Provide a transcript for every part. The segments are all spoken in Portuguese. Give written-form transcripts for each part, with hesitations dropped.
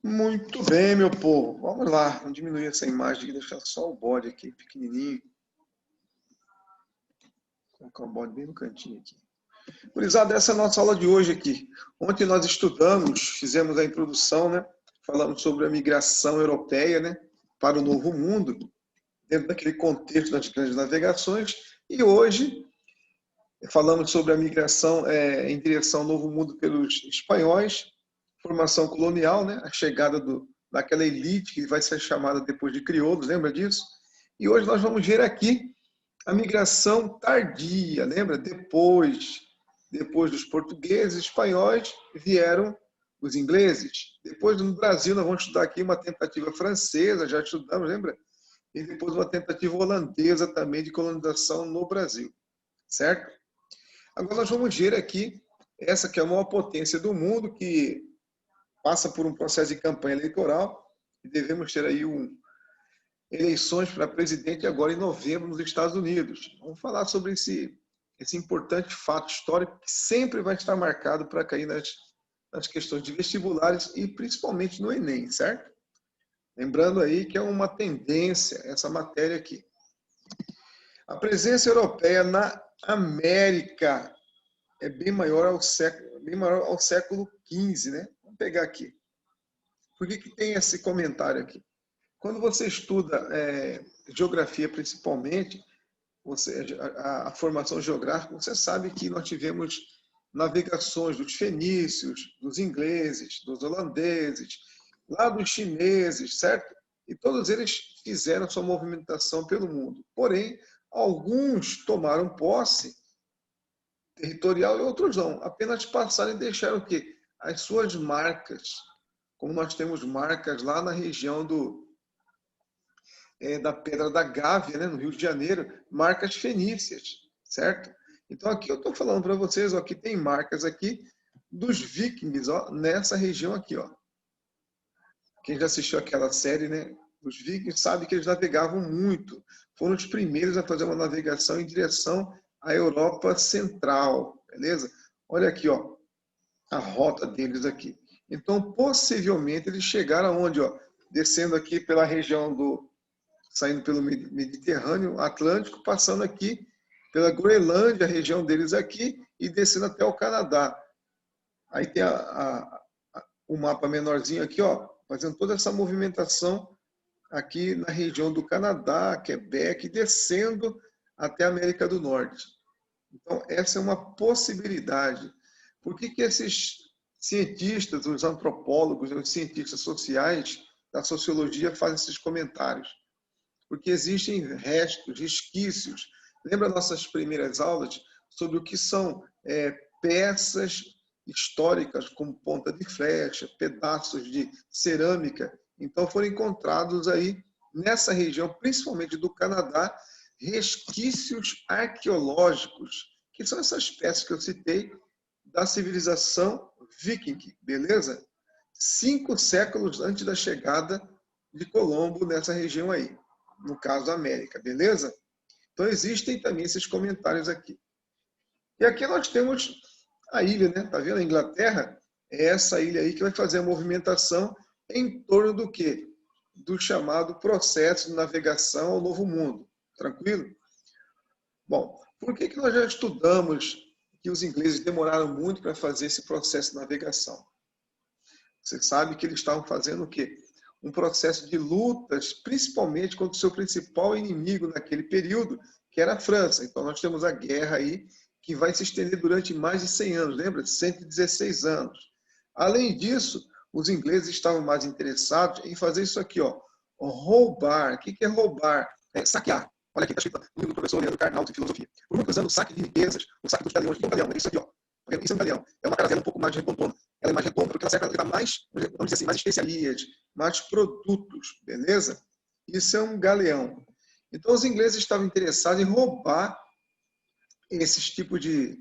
Muito bem, meu povo. Vamos lá, vamos diminuir essa imagem e deixar só o bode aqui, pequenininho. Vou colocar o bode bem no cantinho aqui. Gurizada, essa é a nossa aula de hoje aqui. Ontem nós estudamos, fizemos a introdução, né? Falamos sobre a migração europeia, né? Para o Novo Mundo, dentro daquele contexto das grandes navegações. E hoje falamos sobre a migração em direção ao Novo Mundo pelos espanhóis, formação colonial, né? A chegada daquela elite que vai ser chamada depois de crioulos, lembra disso? E hoje nós vamos ver aqui a migração tardia, lembra? Depois dos portugueses, espanhóis, vieram os ingleses. Depois, no Brasil, nós vamos estudar aqui uma tentativa francesa, já estudamos, lembra? E depois uma tentativa holandesa também de colonização no Brasil, certo? Agora nós vamos ver aqui essa que é a maior potência do mundo, que passa por um processo de campanha eleitoral, e devemos ter aí eleições para presidente agora em novembro nos Estados Unidos. Vamos falar sobre esse importante fato histórico que sempre vai estar marcado para cair nas questões de vestibulares e principalmente no Enem, certo? Lembrando aí que é uma tendência essa matéria aqui. A presença europeia na América é bem maior ao século XV, né? Vamos pegar aqui. Por que tem esse comentário aqui? Quando você estuda geografia, principalmente, a formação geográfica, você sabe que nós tivemos navegações dos fenícios, dos ingleses, dos holandeses, lá dos chineses, certo? E todos eles fizeram sua movimentação pelo mundo. Porém, alguns tomaram posse territorial e outros não. Apenas passaram e deixaram o quê? As suas marcas. Como nós temos marcas lá na região da Pedra da Gávea, né, no Rio de Janeiro, marcas fenícias, certo? Então aqui eu estou falando para vocês, ó, que tem marcas aqui dos vikings, ó, nessa região aqui, ó. Quem já assistiu aquela série, né, dos vikings, sabe que eles navegavam muito. Foram os primeiros a fazer uma navegação em direção à Europa Central, beleza? Olha aqui, ó, a rota deles aqui. Então, possivelmente, eles chegaram aonde, ó? Descendo aqui pela região saindo pelo Mediterrâneo Atlântico, passando aqui pela Groenlândia, a região deles aqui, e descendo até o Canadá. Aí tem o mapa menorzinho aqui, ó, fazendo toda essa movimentação aqui na região do Canadá, Quebec, descendo até a América do Norte. Então, essa é uma possibilidade. Por que esses cientistas, os antropólogos, os cientistas sociais da sociologia fazem esses comentários? Porque existem restos, resquícios. Lembra nossas primeiras aulas sobre o que são peças históricas, como ponta de flecha, pedaços de cerâmica? Então foram encontrados aí, nessa região, principalmente do Canadá, resquícios arqueológicos, que são essas peças que eu citei, da civilização viking, beleza? 5 séculos antes da chegada de Colombo nessa região aí, no caso da América, beleza? Então existem também esses comentários aqui. E aqui nós temos a ilha, né? Tá vendo? A Inglaterra é essa ilha aí que vai fazer a movimentação em torno do quê? Do chamado processo de navegação ao Novo Mundo. Tranquilo? Bom, por que nós já estudamos que os ingleses demoraram muito para fazer esse processo de navegação? Você sabe que eles estavam fazendo o quê? Um processo de lutas, principalmente contra o seu principal inimigo naquele período, que era a França. Então nós temos a guerra aí, que vai se estender durante mais de 100 anos, lembra? 116 anos. Além disso, os ingleses estavam mais interessados em fazer isso aqui, ó, roubar. O que é roubar? É saquear. Olha aqui, está escrito no livro do professor Leandro Carnal, de filosofia. Por muitos anos, o saque de riquezas, o saque dos galeões. O que é um galeão? É isso aqui, ó. Isso é um galeão. É uma caravela um pouco mais redondona. Ela é mais redonda porque ela serve para levar mais, vamos dizer assim, mais especiarias, mais produtos, beleza? Isso é um galeão. Então, os ingleses estavam interessados em roubar esses tipos de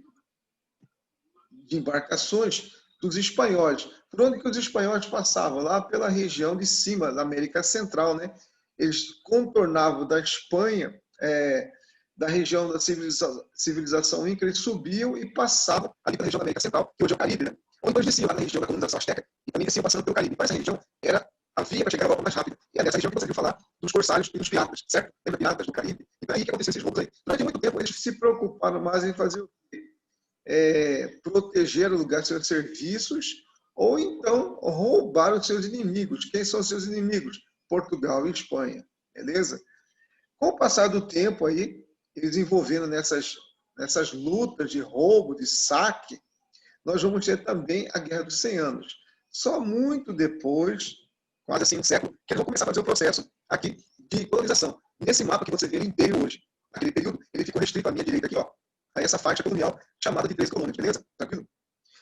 embarcações dos espanhóis. Por onde que os espanhóis passavam? Lá pela região de cima, da América Central, né? Eles contornavam da Espanha, da região da civilização Inca, eles subiam e passavam ali pela região da América Central, que hoje é o Caribe, né? ou então eles desciam lá na região da colonização asteca e também desciam passando pelo Caribe. Mas essa região era a via para chegar à Europa mais rápido. E é nessa região que você viu falar dos corsários e dos piratas, certo? Lembra piratas do Caribe? Então é aí que aconteceu esses roubos aí. Durante muito tempo eles Se preocuparam mais em fazer o quê? Proteger o lugar de seus serviços ou então roubar os seus inimigos. Quem são os seus inimigos? Portugal e Espanha, beleza? Com o passar do tempo aí, eles envolvendo nessas lutas de roubo, de saque, nós vamos ter também a Guerra dos 100 Anos. Só muito depois, quase assim um século, que eles vão começar a fazer o processo aqui de colonização. Nesse mapa que você vê, ele inteiro hoje, aquele período, ele ficou restrito à minha direita aqui, ó, a essa faixa colonial chamada de 13 colônias, beleza? Tranquilo?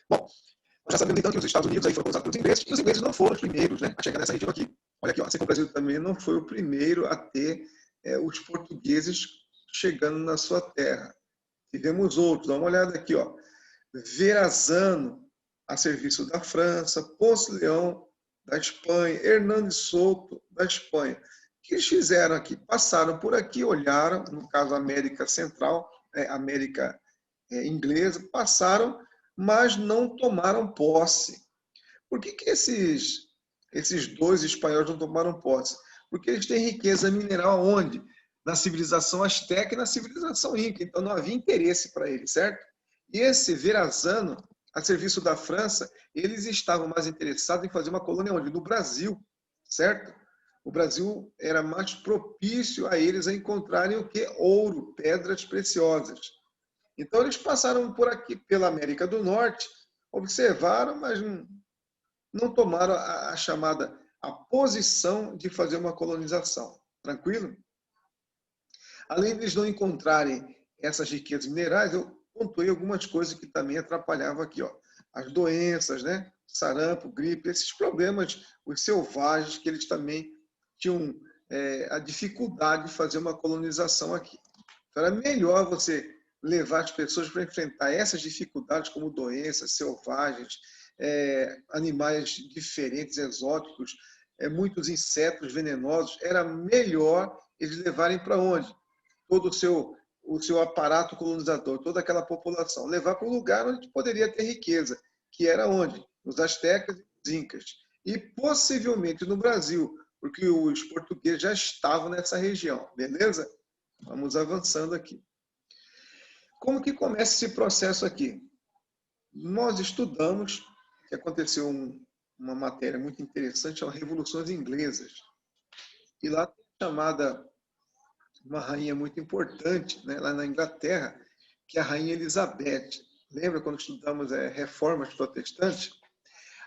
Bom, nós já sabemos então que os Estados Unidos aí foram colonizados pelos ingleses, e os ingleses não foram os primeiros, né, a chegar nessa região aqui. Olha aqui, ó, assim como o Brasil também não foi o primeiro a ter os portugueses chegando na sua terra. Tivemos outros, dá uma olhada aqui, ó. Verrazano, a serviço da França, Ponce Leão, da Espanha, Hernando Souto, da Espanha. O que eles fizeram aqui? Passaram por aqui, olharam, no caso América Central, América inglesa, passaram, mas não tomaram posse. Por que esses dois espanhóis não tomaram posse? Porque eles têm riqueza mineral onde? Na civilização asteca e na civilização inca. Então não havia interesse para eles, certo? E esse Verrazano, a serviço da França, eles estavam mais interessados em fazer uma colônia onde? No Brasil, certo? O Brasil era mais propício a eles a encontrarem o que? Ouro, pedras preciosas. Então eles passaram por aqui, pela América do Norte, observaram, mas não tomaram a chamada a posição de fazer uma colonização. Tranquilo? Além de eles não encontrarem essas riquezas minerais, eu pontuei algumas coisas que também atrapalhavam aqui, ó. As doenças, né? Sarampo, gripe, esses problemas, os selvagens, que eles também tinham a dificuldade de fazer uma colonização aqui. Então, era melhor você levar as pessoas para enfrentar essas dificuldades, como doenças, selvagens, animais diferentes, exóticos, muitos insetos venenosos. Era melhor eles levarem para onde? Todo o seu aparato colonizador, toda aquela população, levar para um lugar onde poderia ter riqueza, que era onde? Nos astecas e nos incas. E possivelmente no Brasil, porque os portugueses já estavam nessa região, beleza? Vamos avançando aqui. Como que começa esse processo aqui? Nós estudamos que aconteceu uma matéria muito interessante, são Revoluções Inglesas. E lá tem chamada uma rainha muito importante, né, lá na Inglaterra, que é a Rainha Elizabeth. Lembra quando estudamos reformas protestantes?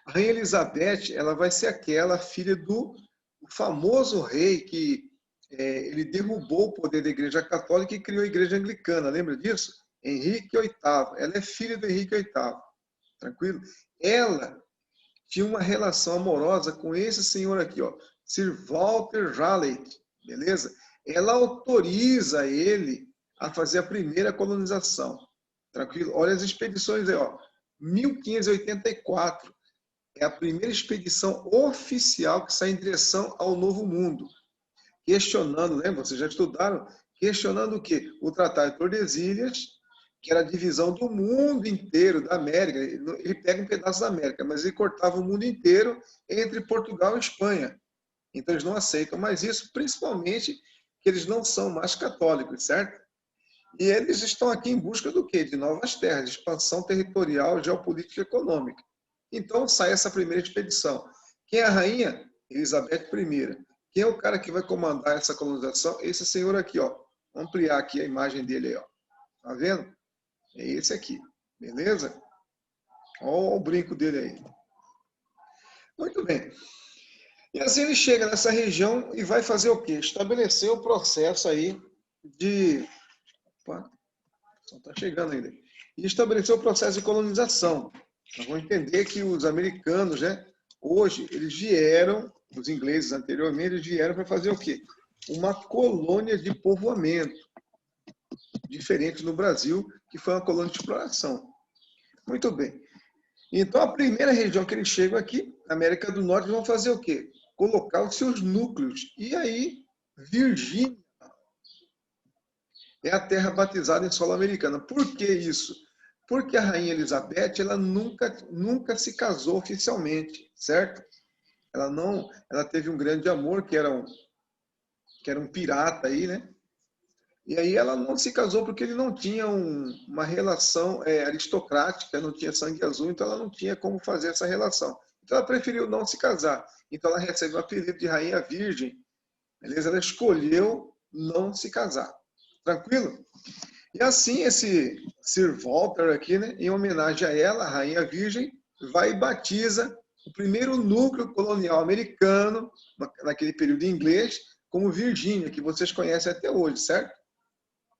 A Rainha Elizabeth, ela vai ser aquela filha do famoso rei que ele derrubou o poder da Igreja Católica e criou a Igreja Anglicana. Lembra disso? Henrique VIII. Ela é filha do Henrique VIII. Tranquilo? Ela tinha uma relação amorosa com esse senhor aqui, ó, Sir Walter Raleigh, beleza? Ela autoriza ele a fazer a primeira colonização. Tranquilo? Olha as expedições aí, ó. 1584 é a primeira expedição oficial que sai em direção ao Novo Mundo. Questionando, lembra? Vocês já estudaram? Questionando o quê? O Tratado de Tordesilhas, que era a divisão do mundo inteiro, da América. Ele pega um pedaço da América, mas ele cortava o mundo inteiro entre Portugal e Espanha. Então eles não aceitam mais isso, principalmente que eles não são mais católicos, certo? E eles estão aqui em busca do quê? De novas terras, de expansão territorial, geopolítica e econômica. Então sai essa primeira expedição. Quem é a rainha? Elizabeth I. Quem é o cara que vai comandar essa colonização? Esse senhor aqui, ó. Vou ampliar aqui a imagem dele aí, ó. Tá vendo? É esse aqui, beleza? Olha o brinco dele aí. Muito bem. E assim ele chega nessa região e vai fazer o quê? Estabelecer o processo aí de... Opa, só está chegando ainda. E estabelecer o processo de colonização. Nós vamos entender que os americanos, né, hoje, eles vieram, os ingleses anteriormente, eles vieram para fazer o quê? Uma colônia de povoamento. Diferente no Brasil, que foi uma colônia de exploração. Muito bem. Então, a primeira região que eles chegam aqui, América do Norte, vão fazer o quê? Colocar os seus núcleos. E aí, Virgínia é a terra batizada em solo americana. Por que isso? Porque a Rainha Elizabeth, ela nunca se casou oficialmente, certo? Ela teve um grande amor, que era um pirata aí, né? E aí ela não se casou porque ele não tinha uma relação aristocrática, não tinha sangue azul, então ela não tinha como fazer essa relação. Então ela preferiu não se casar. Então ela recebe o apelido de Rainha Virgem, beleza? Ela escolheu não se casar. Tranquilo? E assim esse Sir Walter aqui, né, em homenagem a ela, a Rainha Virgem, vai e batiza o primeiro núcleo colonial americano, naquele período inglês, como Virgínia, que vocês conhecem até hoje, certo?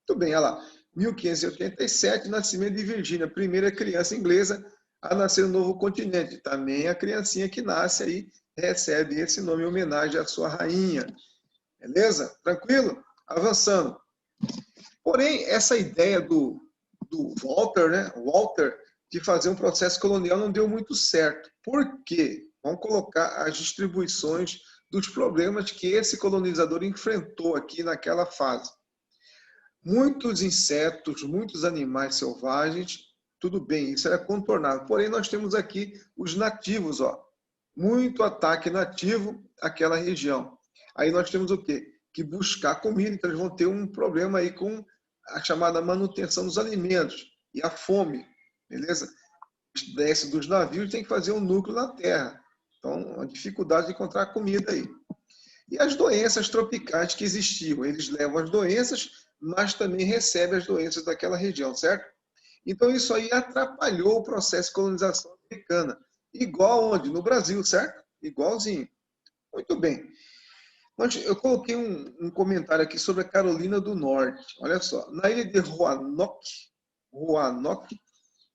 Muito bem, olha lá. 1587, nascimento de Virgínia, primeira criança inglesa a nascer no novo continente. Também a criancinha que nasce aí recebe esse nome em homenagem à sua rainha. Beleza? Tranquilo? Avançando. Porém, essa ideia do Walter, né? Walter, de fazer um processo colonial não deu muito certo. Por quê? Vamos colocar as distribuições dos problemas que esse colonizador enfrentou aqui naquela fase. Muitos insetos, muitos animais selvagens, tudo bem, isso era contornável. Porém, nós temos aqui os nativos, ó. Muito ataque nativo àquela região. Aí nós temos o quê? Que buscar comida, então eles vão ter um problema aí com a chamada manutenção dos alimentos e a fome, beleza? Desce dos navios, tem que fazer um núcleo na terra. Então, a dificuldade de encontrar comida aí. E as doenças tropicais que existiam, eles levam as doenças, mas também recebem as doenças daquela região, certo? Então, isso aí atrapalhou o processo de colonização americana. Igual onde? No Brasil, certo? Igualzinho. Muito bem. Eu coloquei um comentário aqui sobre a Carolina do Norte. Olha só, na ilha de Roanoke,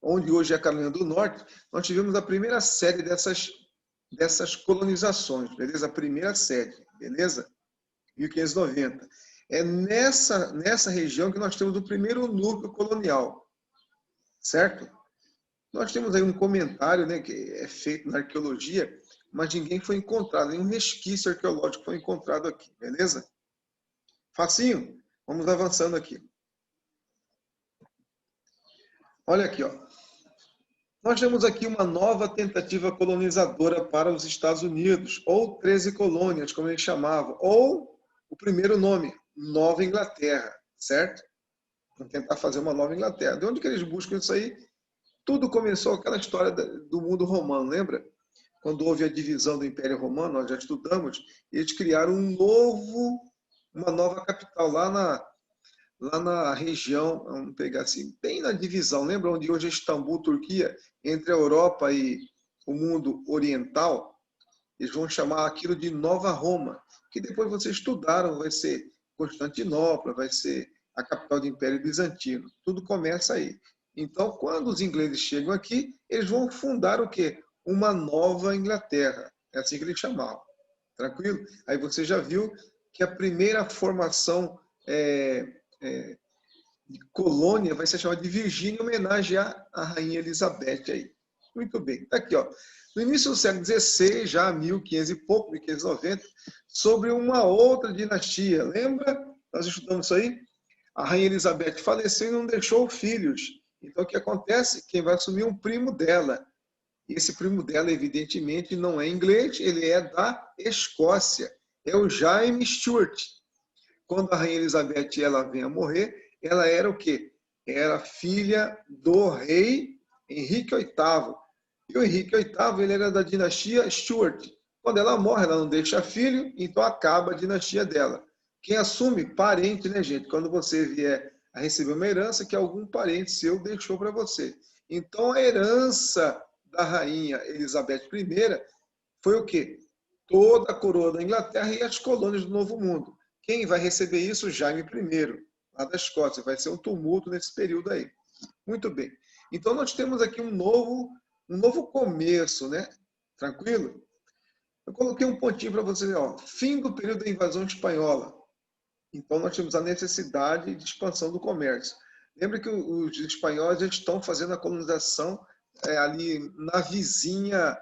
onde hoje é a Carolina do Norte, nós tivemos a primeira série dessas colonizações, beleza? A primeira série, beleza? 1590. É nessa região que nós temos o primeiro núcleo colonial, certo? Nós temos aí um comentário, né, que é feito na arqueologia, mas ninguém foi encontrado, nenhum resquício arqueológico foi encontrado aqui, beleza? Facinho? Vamos avançando aqui. Olha aqui, ó. Nós temos aqui uma nova tentativa colonizadora para os Estados Unidos, ou 13 colônias, como eles chamavam, ou o primeiro nome, Nova Inglaterra, certo? Vamos tentar fazer uma Nova Inglaterra. De onde que eles buscam isso aí? Tudo começou aquela história do mundo romano, lembra? Quando houve a divisão do Império Romano, nós já estudamos, eles criaram uma nova capital lá na região, vamos pegar assim, bem na divisão, lembra onde hoje é Istambul, Turquia, entre a Europa e o mundo oriental? Eles vão chamar aquilo de Nova Roma, que depois vocês estudaram, vai ser Constantinopla, vai ser a capital do Império Bizantino. Tudo começa aí. Então, quando os ingleses chegam aqui, eles vão fundar o quê? Uma nova Inglaterra. É assim que eles chamavam. Tranquilo? Aí você já viu que a primeira formação de colônia vai ser chamada de Virgínia, em homenagem à Rainha Elizabeth aí. Muito bem. Tá aqui, ó. No início do século XVI, já 1500 e pouco, 1590, sobre uma outra dinastia. Lembra? Nós estudamos isso aí? A Rainha Elizabeth faleceu e não deixou filhos. Então, o que acontece? Quem vai assumir um primo dela. E esse primo dela, evidentemente, não é inglês, ele é da Escócia. É o Jaime Stuart. Quando a Rainha Elizabeth ela vem a morrer, ela era o quê? Era filha do rei Henrique VIII. E o Henrique VIII ele era da dinastia Stuart. Quando ela morre, ela não deixa filho, então acaba a dinastia dela. Quem assume? Parente, né, gente? Quando você vier a receber uma herança que algum parente seu deixou para você. Então, a herança da rainha Elizabeth I foi o quê? Toda a coroa da Inglaterra e as colônias do Novo Mundo. Quem vai receber isso? Jaime I, lá da Escócia. Vai ser um tumulto nesse período aí. Muito bem. Então, nós temos aqui um novo começo, né? Tranquilo? Eu coloquei um pontinho para vocês, ó. Fim do período da invasão espanhola. Então, nós temos a necessidade de expansão do comércio. Lembra que os espanhóis estão fazendo a colonização ali na vizinha,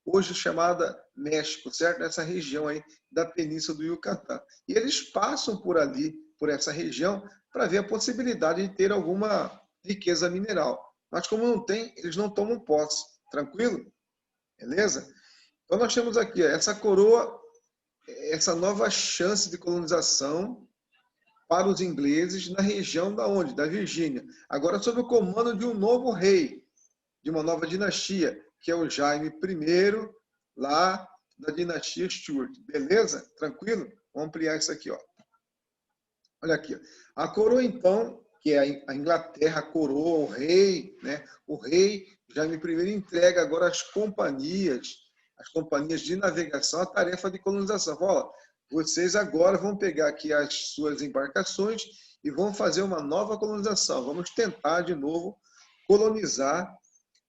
hoje chamada México, certo? Nessa região aí da Península do Yucatán. E eles passam por ali, por essa região, para ver a possibilidade de ter alguma riqueza mineral. Mas como não tem, eles não tomam posse. Tranquilo? Beleza? Então nós temos aqui ó, essa coroa, essa nova chance de colonização para os ingleses na região da onde? Da Virgínia. Agora sob o comando de um novo rei, de uma nova dinastia, que é o Jaime I, lá da dinastia Stuart. Beleza? Tranquilo? Vamos ampliar isso aqui, ó. Olha aqui, ó. A coroa, então, que é a Inglaterra, a coroa, o rei, né? O rei Jaime I entrega agora às companhias de navegação, a tarefa de colonização. Olha, vocês agora vão pegar aqui as suas embarcações e vão fazer uma nova colonização. Vamos tentar de novo colonizar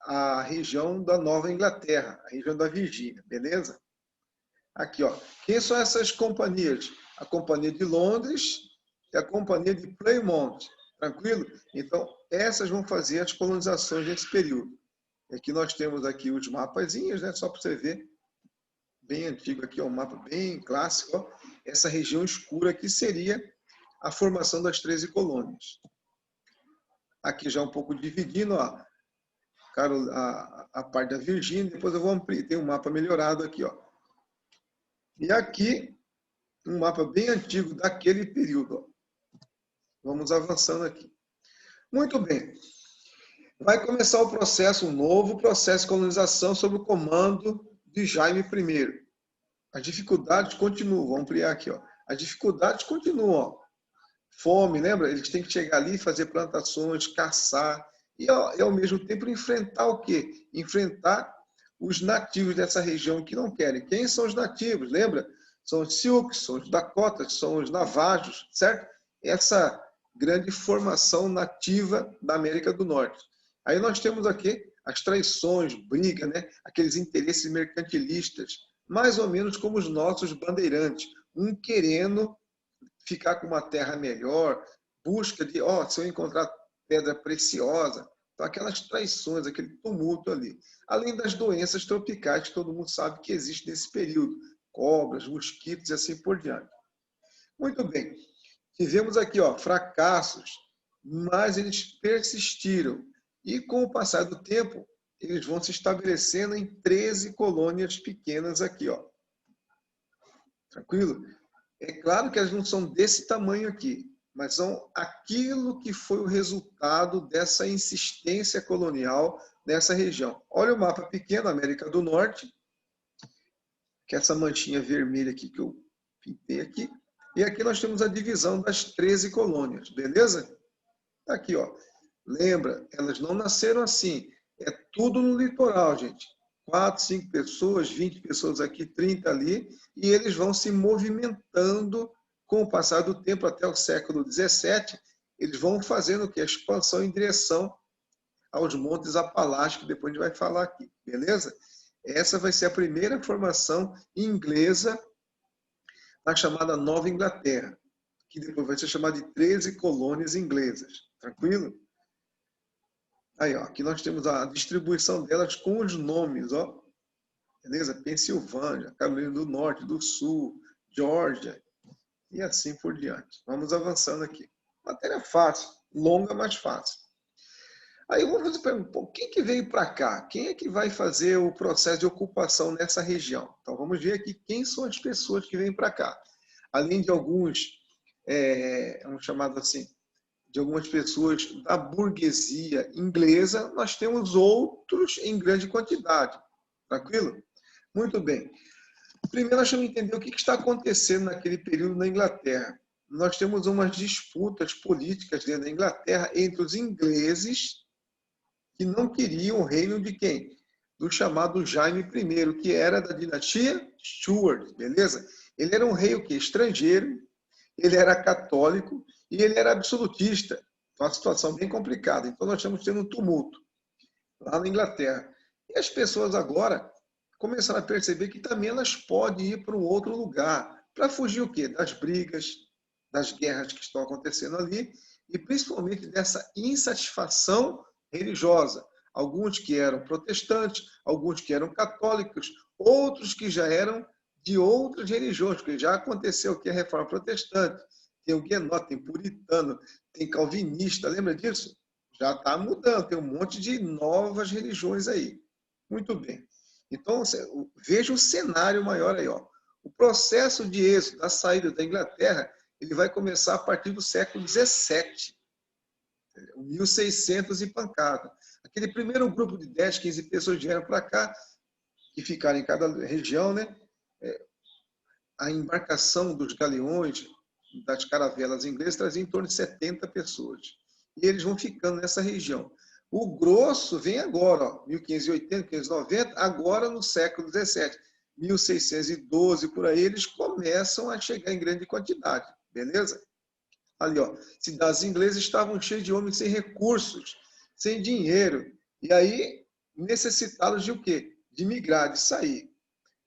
a região da Nova Inglaterra, a região da Virgínia, beleza? Aqui, ó. Quem são essas companhias? A Companhia de Londres e a Companhia de Plymouth. Tranquilo? Então, essas vão fazer as colonizações nesse período. E aqui nós temos aqui os mapazinhos, né? Só para você ver. Bem antigo aqui, ó, um mapa bem clássico. Ó. Essa região escura aqui seria a formação das 13 colônias. Aqui já um pouco dividindo, ó. A parte da Virgínia, depois eu vou ampliar, tem um mapa melhorado aqui, ó. E aqui, um mapa bem antigo daquele período, ó. Vamos avançando aqui. Muito bem. Vai começar o processo, um novo processo de colonização sob o comando de Jaime I. As dificuldades continuam, vamos ampliar aqui, ó. As dificuldades continuam, ó. Fome, lembra? Eles têm que chegar ali, fazer plantações, caçar, e ao mesmo tempo enfrentar o quê? Enfrentar os nativos dessa região que não querem. Quem são os nativos? Lembra? São os Sioux, são os Dakotas, são os Navajos, certo? Essa grande formação nativa da América do Norte. Aí nós temos aqui as traições, briga, né? Aqueles interesses mercantilistas, mais ou menos como os nossos bandeirantes, um querendo ficar com uma terra melhor, busca de, ó, se eu encontrar pedra preciosa, então aquelas traições, aquele tumulto ali. Além das doenças tropicais que todo mundo sabe que existe nesse período, cobras, mosquitos e assim por diante. Muito bem, tivemos aqui ó, fracassos, mas eles persistiram. E com o passar do tempo, eles vão se estabelecendo em 13 colônias pequenas aqui, ó. Tranquilo? É claro que elas não são desse tamanho aqui, mas são aquilo que foi o resultado dessa insistência colonial nessa região. Olha o mapa pequeno, América do Norte, que é essa manchinha vermelha aqui que eu pintei aqui. E aqui nós temos a divisão das 13 colônias, beleza? Aqui, ó. Lembra, elas não nasceram assim. É tudo no litoral, gente. 4, 5 pessoas, 20 pessoas aqui, 30 ali, e eles vão se movimentando com o passar do tempo até o século XVII. Eles vão fazendo o quê? A expansão em direção aos Montes Apaláchicos, que depois a gente vai falar aqui, beleza? Essa vai ser a primeira formação inglesa na chamada Nova Inglaterra, que depois vai ser chamada de 13 colônias inglesas. Tranquilo? Aí, ó, aqui nós temos a distribuição delas com os nomes, ó. Beleza? Pensilvânia, Carolina do Norte, do Sul, Geórgia e assim por diante. Vamos avançando aqui. Matéria fácil, longa, mas fácil. Aí eu vou fazer pergunta, quem que veio para cá? Quem é que vai fazer o processo de ocupação nessa região? Então vamos ver aqui quem são as pessoas que vêm para cá. Além de alguns, vamos chamar assim, de algumas pessoas da burguesia inglesa, nós temos outros em grande quantidade. Tranquilo? Muito bem. Primeiro, nós temos que entender o que está acontecendo naquele período na Inglaterra. Nós temos umas disputas políticas dentro da Inglaterra entre os ingleses, que não queriam o reino de quem? Do chamado Jaime I, que era da dinastia Stuart, beleza? Ele era um rei o quê? Estrangeiro, ele era católico e ele era absolutista. Então, uma situação bem complicada. Então, nós estamos tendo um tumulto lá na Inglaterra. E as pessoas agora começaram a perceber que também elas podem ir para um outro lugar, para fugir o quê? Das brigas, das guerras que estão acontecendo ali, e principalmente dessa insatisfação religiosa. Alguns que eram protestantes, alguns que eram católicos, outros que já eram de outras religiões, porque já aconteceu aqui a reforma protestante. Tem o guenote, tem puritano, tem calvinista, lembra disso? Já está mudando, tem um monte de novas religiões aí. Muito bem. Então, veja o cenário maior aí. Ó. O processo de êxodo, da saída da Inglaterra, ele vai começar a partir do século XVII, 1600 e pancada. Aquele primeiro grupo de 10, 15 pessoas vieram para cá, que ficaram em cada região, né? A embarcação dos galeões, das caravelas inglesas, trazia em torno de 70 pessoas. E eles vão ficando nessa região. O grosso vem agora, ó, 1580, 1590, agora no século XVII. 1612, por aí, eles começam a chegar em grande quantidade, beleza? Ali, ó, cidades inglesas estavam cheias de homens sem recursos, sem dinheiro, e aí necessitados de o quê? De migrar, de sair.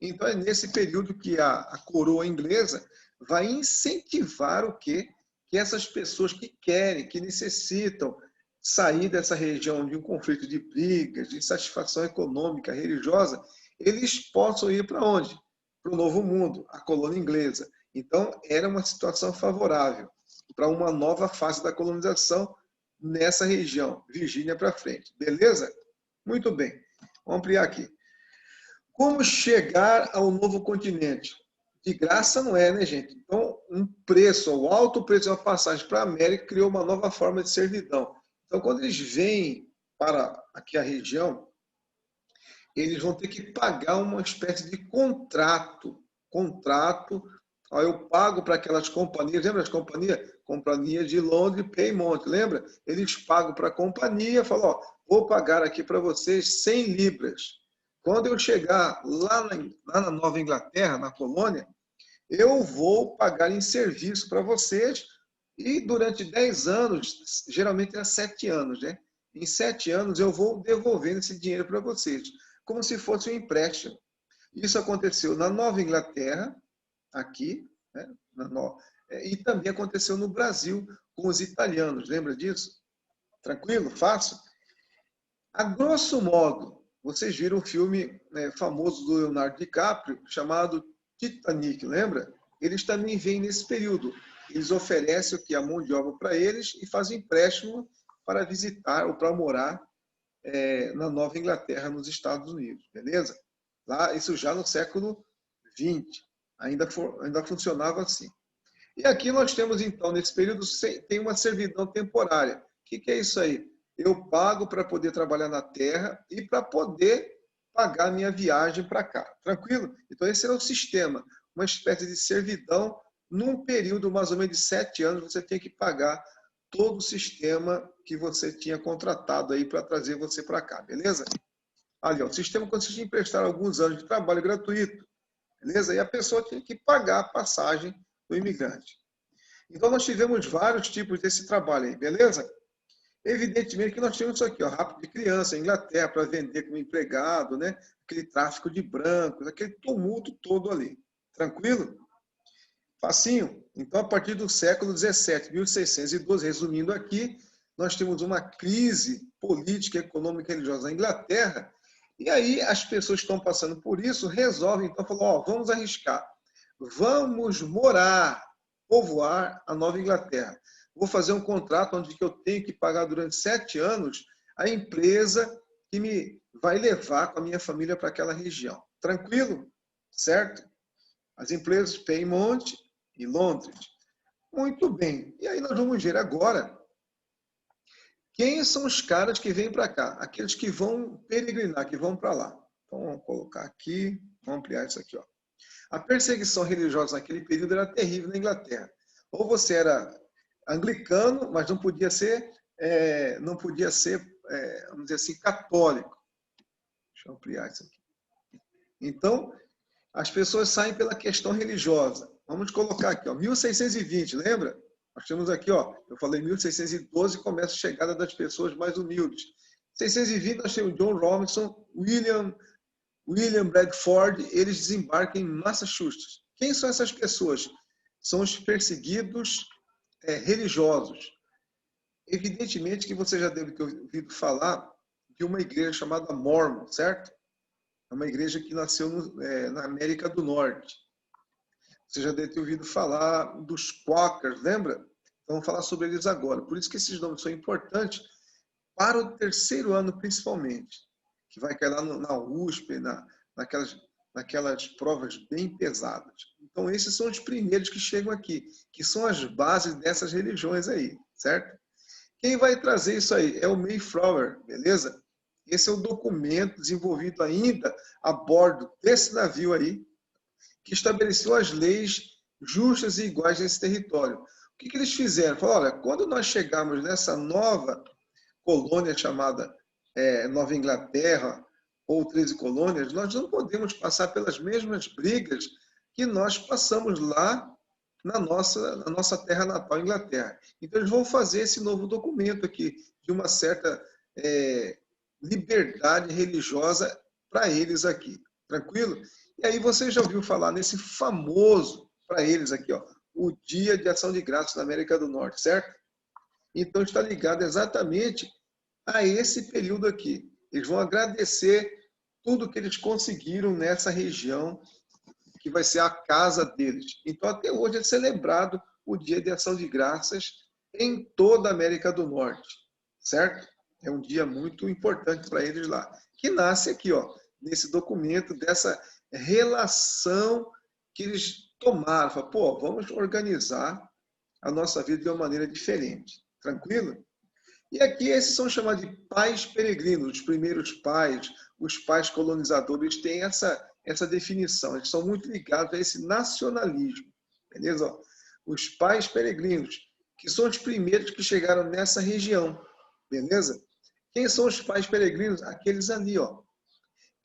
Então, é nesse período que a coroa inglesa vai incentivar o quê? Que essas pessoas que querem, que necessitam sair dessa região de um conflito de brigas, de insatisfação econômica, religiosa, eles possam ir para onde? Para o Novo Mundo, a colônia inglesa. Então, era uma situação favorável para uma nova fase da colonização nessa região, Virgínia para frente. Beleza? Muito bem. Vamos ampliar aqui. Como chegar ao novo continente? De graça não é, né, gente? Então, um preço, o alto preço de uma passagem para a América criou uma nova forma de servidão. Então, quando eles vêm para aqui a região, eles vão ter que pagar uma espécie de contrato. Ó, eu pago para aquelas companhias, lembra das companhias? Companhia de Londres, Paymont, lembra? Eles pagam para a companhia, falam, ó, vou pagar aqui para vocês 100 libras. Quando eu chegar lá na Nova Inglaterra, na colônia, eu vou pagar em serviço para vocês e durante 10 anos, geralmente é 7 anos, né? Em 7 anos eu vou devolvendo esse dinheiro para vocês, como se fosse um empréstimo. Isso aconteceu na Nova Inglaterra, aqui, né? E também aconteceu no Brasil com os italianos, lembra disso? Tranquilo? Fácil? A grosso modo, vocês viram um filme famoso do Leonardo DiCaprio chamado Titanic, lembra? Eles também vêm nesse período. Eles oferecem o que? A mão de obra para eles e fazem empréstimo para visitar ou para morar na Nova Inglaterra, nos Estados Unidos, beleza? Lá, isso já no século XX, ainda funcionava assim. E aqui nós temos, então, nesse período, tem uma servidão temporária. O que é isso aí? Eu pago para poder trabalhar na terra e para poder pagar a minha viagem para cá. Tranquilo? Então, esse era o sistema. Uma espécie de servidão. Num período mais ou menos de 7 anos, você tem que pagar todo o sistema que você tinha contratado aí para trazer você para cá. Beleza? Ali, ó, o sistema consiste em prestar alguns anos de trabalho gratuito. Beleza? E a pessoa tinha que pagar a passagem do imigrante. Então, nós tivemos vários tipos desse trabalho aí. Beleza? Evidentemente que nós temos isso aqui, ó, rápido de criança, Inglaterra, para vender como empregado, né? Aquele tráfico de brancos, aquele tumulto todo ali. Tranquilo? Facinho? Então, a partir do século XVII, 1612, resumindo aqui, nós temos uma crise política, econômica e religiosa na Inglaterra, e aí as pessoas que estão passando por isso resolvem, então, falar, ó, vamos arriscar, vamos morar, povoar a Nova Inglaterra. Vou fazer um contrato onde eu tenho que pagar durante 7 anos a empresa que me vai levar com a minha família para aquela região. Tranquilo? Certo? As empresas Paymont e Londres. Muito bem. E aí nós vamos ver agora quem são os caras que vêm para cá. Aqueles que vão peregrinar, que vão para lá. Então vamos colocar aqui, vamos ampliar isso aqui. Ó. A perseguição religiosa naquele período era terrível na Inglaterra. Ou você era anglicano, mas não podia ser, vamos dizer assim, católico. Deixa eu ampliar isso aqui. Então, as pessoas saem pela questão religiosa. Vamos colocar aqui, ó, 1620, lembra? Nós temos aqui, ó, eu falei 1612, começa a chegada das pessoas mais humildes. 620, nós temos John Robinson, William Bradford, eles desembarcam em Massachusetts. Quem são essas pessoas? São os perseguidos religiosos. Evidentemente que você já deve ter ouvido falar de uma igreja chamada Mormon, certo? É uma igreja que nasceu na América do Norte. Você já deve ter ouvido falar dos Quakers, lembra? Então, vamos falar sobre eles agora. Por isso que esses nomes são importantes, para o terceiro ano principalmente, que vai cair lá na USP, naquelas provas bem pesadas. Então, esses são os primeiros que chegam aqui, que são as bases dessas religiões aí, certo? Quem vai trazer isso aí é o Mayflower, beleza? Esse é o documento desenvolvido ainda a bordo desse navio aí, que estabeleceu as leis justas e iguais nesse território. O que eles fizeram? Falaram, olha, quando nós chegarmos nessa nova colônia chamada Nova Inglaterra, ou 13 colônias, nós não podemos passar pelas mesmas brigas que nós passamos lá na nossa terra natal, Inglaterra. Então, eles vão fazer esse novo documento aqui, de uma certa liberdade religiosa para eles aqui. Tranquilo? E aí você já ouviu falar nesse famoso, para eles aqui, ó, o Dia de Ação de Graças na América do Norte, certo? Então, está ligado exatamente a esse período aqui. Eles vão agradecer tudo que eles conseguiram nessa região, que vai ser a casa deles. Então, até hoje é celebrado o Dia de Ação de Graças em toda a América do Norte, certo? É um dia muito importante para eles lá, que nasce aqui, ó, nesse documento, dessa relação que eles tomaram. Falaram, pô, vamos organizar a nossa vida de uma maneira diferente. Tranquilo? E aqui esses são chamados de pais peregrinos, os primeiros pais, os pais colonizadores, têm essa definição, eles são muito ligados a esse nacionalismo, beleza? Os pais peregrinos, que são os primeiros que chegaram nessa região, beleza? Quem são os pais peregrinos? Aqueles ali, ó.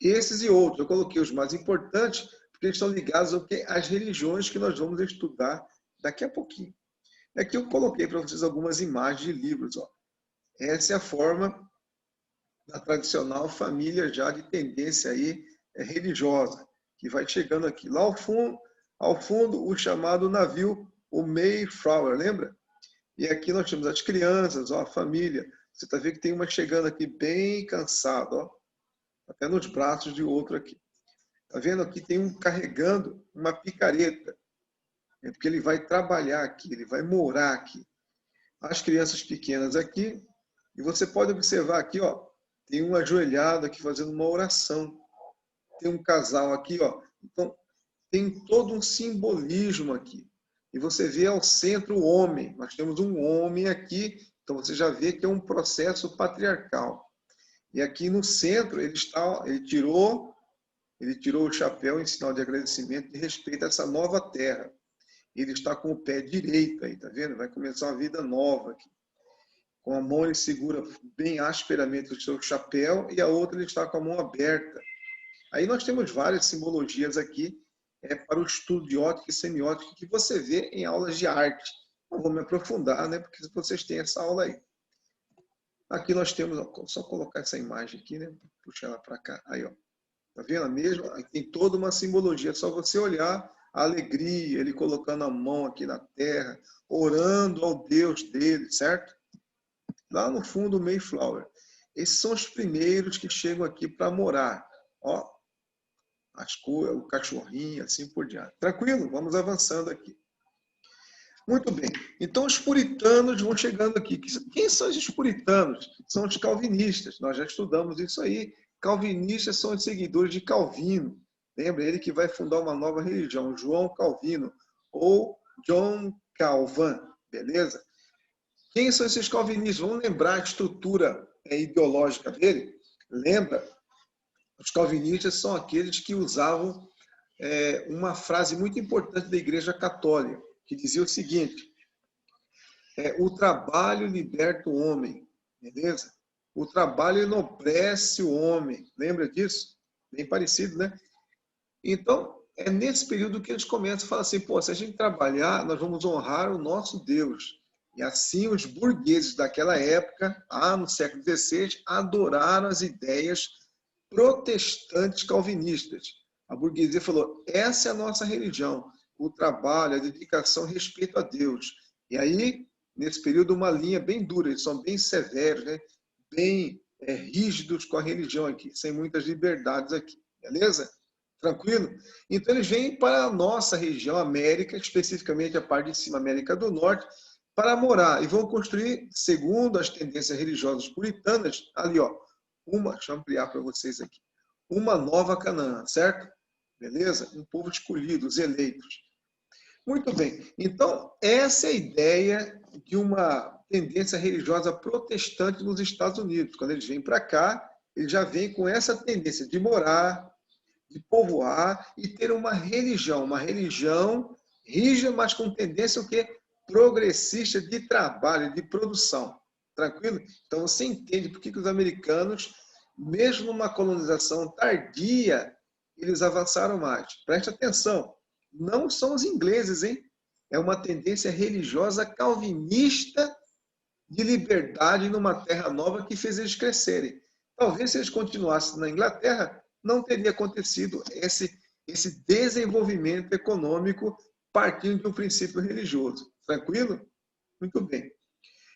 Esses e outros, eu coloquei os mais importantes, porque eles estão ligados às religiões que nós vamos estudar daqui a pouquinho. Aqui eu coloquei para vocês algumas imagens de livros, ó. Essa é a forma da tradicional família já de tendência aí religiosa, que vai chegando aqui. Lá ao fundo, o chamado navio, o Mayflower, lembra? E aqui nós temos as crianças, ó, a família. Você está vendo que tem uma chegando aqui bem cansado, ó, até nos braços de outro aqui. Está vendo aqui tem um carregando uma picareta, porque ele vai trabalhar aqui, ele vai morar aqui. As crianças pequenas aqui, e você pode observar aqui, ó, tem um ajoelhado aqui fazendo uma oração. Tem um casal aqui, ó. Então, tem todo um simbolismo aqui. E você vê ao centro o homem. Nós temos um homem aqui, então você já vê que é um processo patriarcal. E aqui no centro ele tirou o chapéu em sinal de agradecimento e respeito a essa nova terra. Ele está com o pé direito aí, tá vendo? Vai começar uma vida nova aqui. Com a mão ele segura bem asperamente o seu chapéu e a outra ele está com a mão aberta. Aí nós temos várias simbologias aqui para o estudo de ótica e semiótica que você vê em aulas de arte. Não vou me aprofundar, né? Porque vocês têm essa aula aí. Aqui nós temos, só colocar essa imagem aqui, né? Puxar ela para cá. Aí, ó. Tá vendo a mesma? Aí tem toda uma simbologia. É só você olhar a alegria, ele colocando a mão aqui na terra, orando ao Deus dele, certo? Lá no fundo, o Mayflower. Esses são os primeiros que chegam aqui para morar. Ó, o cachorrinho, assim por diante. Tranquilo? Vamos avançando aqui. Muito bem. Então, os puritanos vão chegando aqui. Quem são esses puritanos? São os calvinistas. Nós já estudamos isso aí. Calvinistas são os seguidores de Calvino. Lembra? Ele que vai fundar uma nova religião, João Calvino, ou John Calvin. Beleza? Quem são esses calvinistas? Vamos lembrar a estrutura ideológica dele? Lembra? Os calvinistas são aqueles que usavam uma frase muito importante da Igreja Católica, que dizia o seguinte: o trabalho liberta o homem, beleza? O trabalho enobrece o homem. Lembra disso? Bem parecido, né? Então, é nesse período que eles começam a falar assim, pô, se a gente trabalhar, nós vamos honrar o nosso Deus. E assim os burgueses daquela época, no século XVI, adoraram as ideias protestantes calvinistas. A burguesia falou, essa é a nossa religião, o trabalho, a dedicação, o respeito a Deus. E aí, nesse período, uma linha bem dura, eles são bem severos, né? Bem rígidos com a religião aqui, sem muitas liberdades aqui, beleza? Tranquilo? Então, eles vêm para a nossa região, América, especificamente a parte de cima, América do Norte, para morar e vão construir, segundo as tendências religiosas puritanas, ali, ó, deixa eu ampliar para vocês aqui, uma nova Canaã, certo? Beleza? Um povo escolhido, os eleitos. Muito bem. Então, essa é a ideia de uma tendência religiosa protestante nos Estados Unidos. Quando eles vêm para cá, eles já vêm com essa tendência de morar, de povoar e ter uma religião rígida, mas com tendência o quê? Progressista de trabalho, de produção. Tranquilo? Então, você entende por que os americanos, mesmo numa colonização tardia, eles avançaram mais. Preste atenção. Não são os ingleses, hein? É uma tendência religiosa calvinista de liberdade numa terra nova que fez eles crescerem. Talvez se eles continuassem na Inglaterra, não teria acontecido esse desenvolvimento econômico partindo de um princípio religioso. Tranquilo? Muito bem.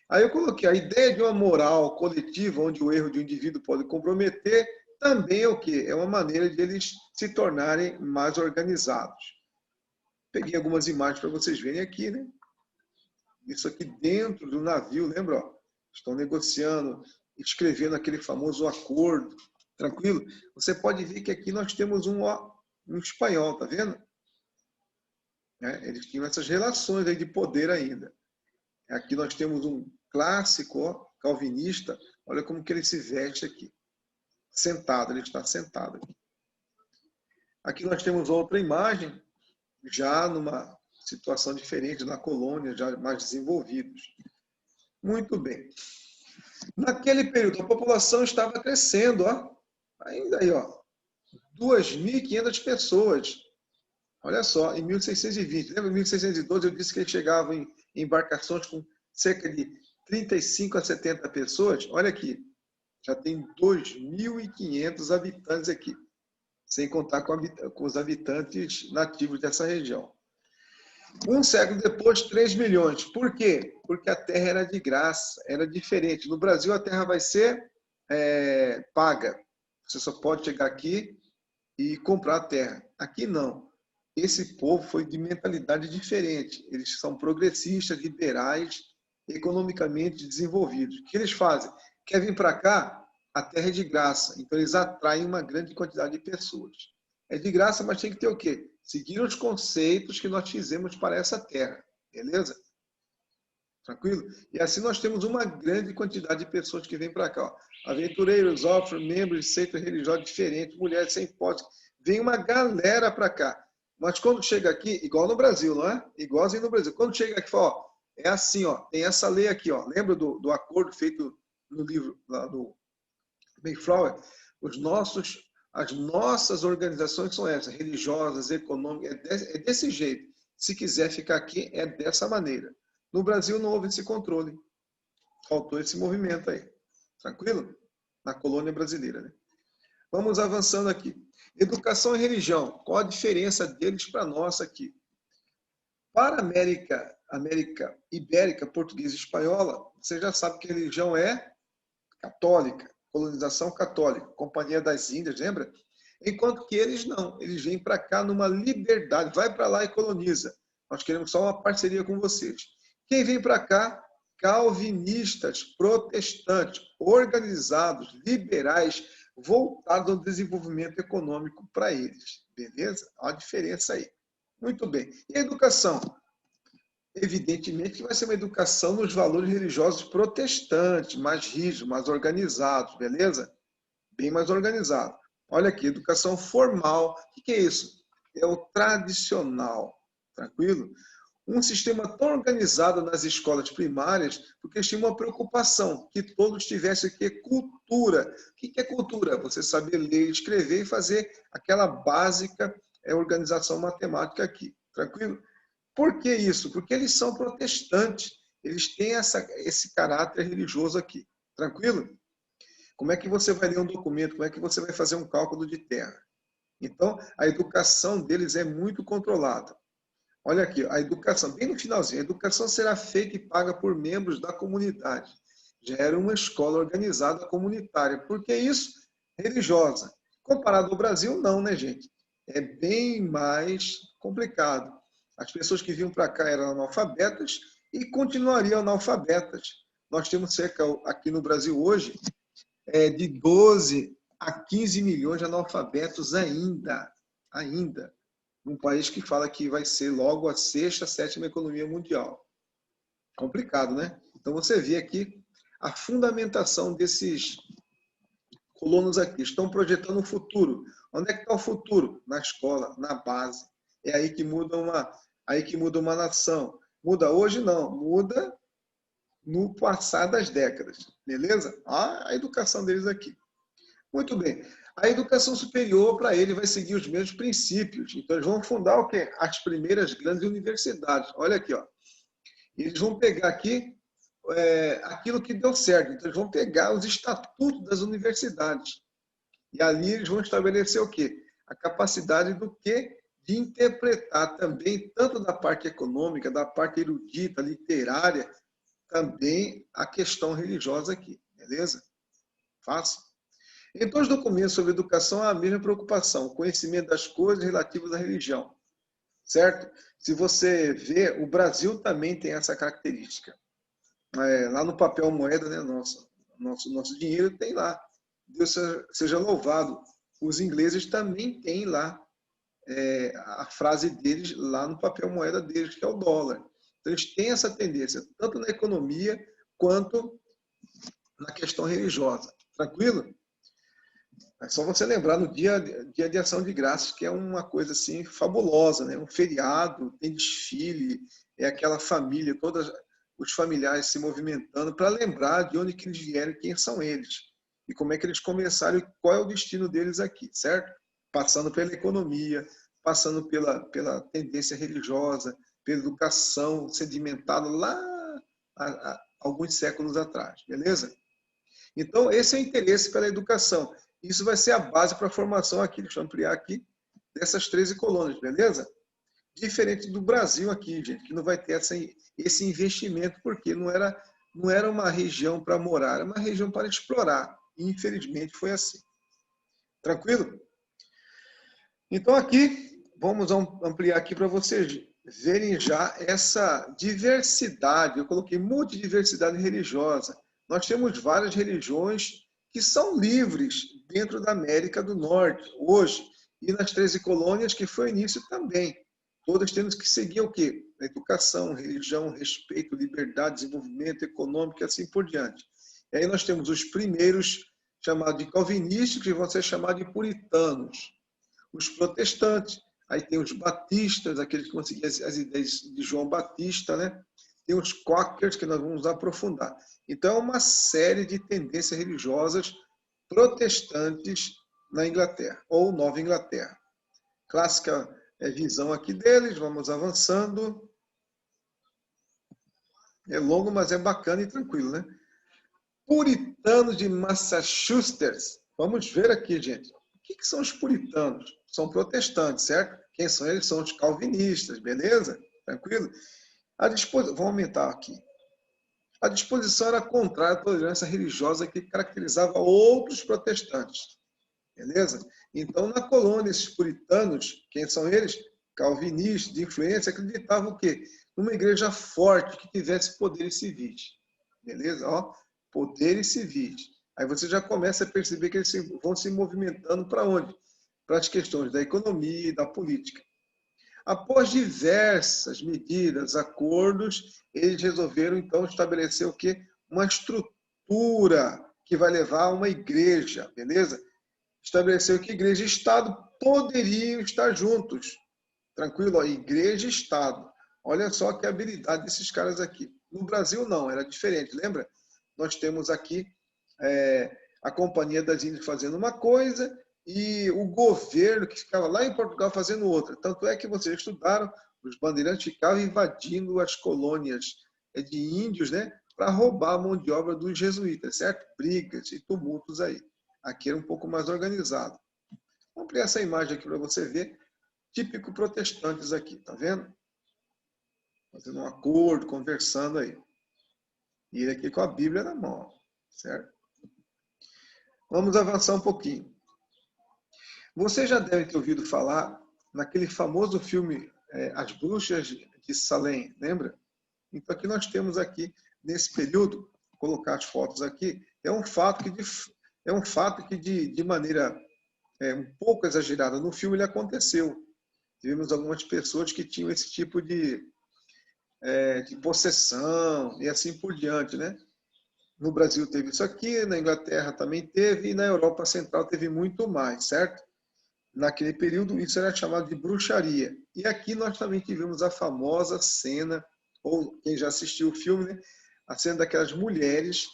Aí eu coloquei a ideia de uma moral coletiva, onde o erro de um indivíduo pode comprometer, também é o quê? É uma maneira de eles se tornarem mais organizados. Peguei algumas imagens para vocês verem aqui, né? Isso aqui dentro do navio, lembra? Ó, estão negociando, escrevendo aquele famoso acordo, tranquilo? Você pode ver que aqui nós temos um espanhol, tá vendo? Eles tinham essas relações aí de poder ainda. Aqui nós temos um clássico, ó, calvinista, olha como que ele se veste aqui. Sentado, ele está sentado aqui. Aqui nós temos outra imagem, já numa situação diferente, na colônia, já mais desenvolvidos. Muito bem. Naquele período, a população estava crescendo, ó. Ainda aí, ó. 2.500 pessoas. Olha só, em 1620. Lembra, em 1612 eu disse que eles chegavam em embarcações com cerca de 35 a 70 pessoas? Olha aqui, já tem 2.500 habitantes aqui, sem contar com os habitantes nativos dessa região. Um século depois, 3 milhões. Por quê? Porque a terra era de graça, era diferente. No Brasil, a terra vai ser paga. Você só pode chegar aqui e comprar a terra. Aqui não. Esse povo foi de mentalidade diferente. Eles são progressistas, liberais, economicamente desenvolvidos. O que eles fazem? Quer vir para cá? A terra é de graça. Então, eles atraem uma grande quantidade de pessoas. É de graça, mas tem que ter o quê? Seguir os conceitos que nós fizemos para essa terra. Beleza? Tranquilo? E assim nós temos uma grande quantidade de pessoas que vêm para cá. Ó. Aventureiros, órfãos, membros de seitas religiosas diferentes, mulheres sem hipótese. Vem uma galera para cá. Mas quando chega aqui, igual no Brasil, não é? Igualzinho no Brasil. Quando chega aqui, fala, ó, é assim, ó, tem essa lei aqui, ó. Lembra do acordo feito no livro lá do Mayflower? As nossas organizações são essas, religiosas, econômicas, é desse jeito. Se quiser ficar aqui, é dessa maneira. No Brasil não houve esse controle. Faltou esse movimento aí. Tranquilo? Na colônia brasileira, né? Vamos avançando aqui. Educação e religião. Qual a diferença deles para nós aqui? Para a América Ibérica, Portuguesa e Espanhola, você já sabe que a religião é católica, colonização católica, Companhia das Índias, lembra? Enquanto que eles não, eles vêm para cá numa liberdade, vai para lá e coloniza. Nós queremos só uma parceria com vocês. Quem vem para cá? Calvinistas, protestantes, organizados, liberais, voltados ao desenvolvimento econômico para eles. Beleza? Há uma diferença aí. Muito bem. E a educação? Evidentemente que vai ser uma educação nos valores religiosos protestantes, mais rígidos, mais organizados, beleza? Bem mais organizado. Olha aqui, educação formal. O que é isso? É o tradicional. Tranquilo? Um sistema tão organizado nas escolas primárias, porque eles tinham uma preocupação, que todos tivessem aqui cultura. O que é cultura? Você saber ler, escrever e fazer aquela básica organização matemática aqui. Tranquilo? Por que isso? Porque eles são protestantes. Eles têm esse caráter religioso aqui. Tranquilo? Como é que você vai ler um documento? Como é que você vai fazer um cálculo de terra? Então, a educação deles é muito controlada. Olha aqui, a educação, bem no finalzinho, a educação será feita e paga por membros da comunidade. Já era uma escola organizada comunitária. Por que isso? Religiosa. Comparado ao Brasil, não, né, gente? É bem mais complicado. As pessoas que vinham para cá eram analfabetas e continuariam analfabetas. Nós temos cerca, aqui no Brasil hoje, de 12 a 15 milhões de analfabetos ainda. Um país que fala que vai ser logo a sexta, sétima economia mundial. Complicado, né? Então você vê aqui a fundamentação desses colonos aqui. Estão projetando o futuro. Onde é que está o futuro? Na escola, na base. É aí que muda uma nação. Muda hoje? Não. Muda no passar das décadas. Beleza? A educação deles aqui. Muito bem. A educação superior, para ele, vai seguir os mesmos princípios. Então, eles vão fundar o quê? As primeiras grandes universidades. Olha aqui, ó. Eles vão pegar aqui aquilo que deu certo. Então, eles vão pegar os estatutos das universidades. E ali eles vão estabelecer o quê? A capacidade do quê? De interpretar também, tanto da parte econômica, da parte erudita, literária, também a questão religiosa aqui. Beleza? Fácil? Então, os documentos sobre educação há a mesma preocupação, conhecimento das coisas relativas à religião. Certo? Se você vê, o Brasil também tem essa característica. Lá no papel moeda, né, nosso dinheiro tem lá. Deus seja louvado. Os ingleses também têm lá a frase deles lá no papel moeda deles, que é o dólar. Então, eles têm essa tendência, tanto na economia quanto na questão religiosa. Tranquilo? É só você lembrar no dia de Ação de Graças, que é uma coisa assim fabulosa, né? Um feriado, tem desfile, é aquela família, todos os familiares se movimentando para lembrar de onde que eles vieram e quem são eles. E como é que eles começaram e qual é o destino deles aqui, certo? Passando pela economia, passando pela tendência religiosa, pela educação sedimentada lá há alguns séculos atrás, beleza? Então, esse é o interesse pela educação. Isso vai ser a base para a formação aqui, deixa eu ampliar aqui, dessas 13 colônias, beleza? Diferente do Brasil aqui, gente, que não vai ter esse investimento, porque não era uma região para morar, era uma região para explorar. E, infelizmente, foi assim. Tranquilo? Então, aqui, vamos ampliar aqui para vocês verem já essa diversidade. Eu coloquei multidiversidade religiosa. Nós temos várias religiões que são livres dentro da América do Norte, hoje, e nas 13 colônias, que foi o início também. Todas temos que seguir o quê? Educação, religião, respeito, liberdade, desenvolvimento econômico e assim por diante. E aí nós temos os primeiros, chamados de calvinistas, que vão ser chamados de puritanos. Os protestantes, aí tem os batistas, aqueles que vão seguir as ideias de João Batista, né? Tem os quakers, que nós vamos aprofundar. Então, é uma série de tendências religiosas protestantes na Inglaterra, ou Nova Inglaterra. Clássica visão aqui deles, vamos avançando. É longo, mas é bacana e tranquilo, né? Puritanos de Massachusetts. Vamos ver aqui, gente. O que são os puritanos? São protestantes, certo? Quem são eles? São os calvinistas, beleza? Tranquilo? Vamos aumentar aqui. A disposição era contrária à tolerância religiosa que caracterizava outros protestantes. Beleza? Então, na colônia, esses puritanos, quem são eles? Calvinistas, de influência, acreditavam o quê? Numa igreja forte, que tivesse poderes civis. Beleza? Ó, poderes civis. Aí você já começa a perceber que eles vão se movimentando para onde? Para as questões da economia e da política. Após diversas medidas, acordos, eles resolveram, então, estabelecer o quê? Uma estrutura que vai levar a uma igreja, beleza? Estabeleceu que igreja e Estado poderiam estar juntos. Tranquilo? Ó, igreja e Estado. Olha só que habilidade desses caras aqui. No Brasil, não, era diferente, lembra? Nós temos aqui a Companhia das Índias fazendo uma coisa e o governo que ficava lá em Portugal fazendo outra. Tanto é que vocês estudaram, os bandeirantes ficavam invadindo as colônias de índios, né, para roubar a mão de obra dos jesuítas, certo? Brigas e tumultos aí. Aqui era um pouco mais organizado. Vou ampliar essa imagem aqui para você ver. Típico protestantes aqui, tá vendo? Fazendo um acordo, conversando aí. E ele aqui com a Bíblia na mão, certo? Vamos avançar um pouquinho. Você já deve ter ouvido falar naquele famoso filme As Bruxas de Salem, lembra? Então, aqui nós temos aqui, nesse período, vou colocar as fotos aqui, é um fato que de maneira um pouco exagerada no filme, ele aconteceu. Tivemos algumas pessoas que tinham esse tipo de possessão e assim por diante, né? No Brasil teve isso aqui, na Inglaterra também teve, e na Europa Central teve muito mais, certo? Naquele período, isso era chamado de bruxaria. E aqui nós também tivemos a famosa cena, ou quem já assistiu o filme, né? A cena daquelas mulheres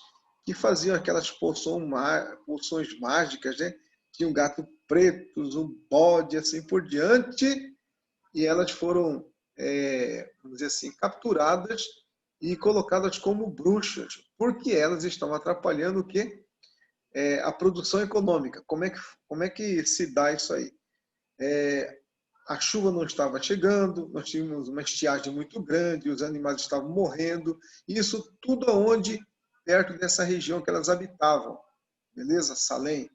que faziam aquelas poções mágicas, né? Tinha um gato preto, um bode, assim por diante, e elas foram, vamos dizer assim, capturadas e colocadas como bruxas, porque elas estão atrapalhando o quê? A produção econômica. Como é que se dá isso aí? A chuva não estava chegando, nós tínhamos uma estiagem muito grande, os animais estavam morrendo, isso tudo aonde? Perto dessa região que elas habitavam, beleza? Salém.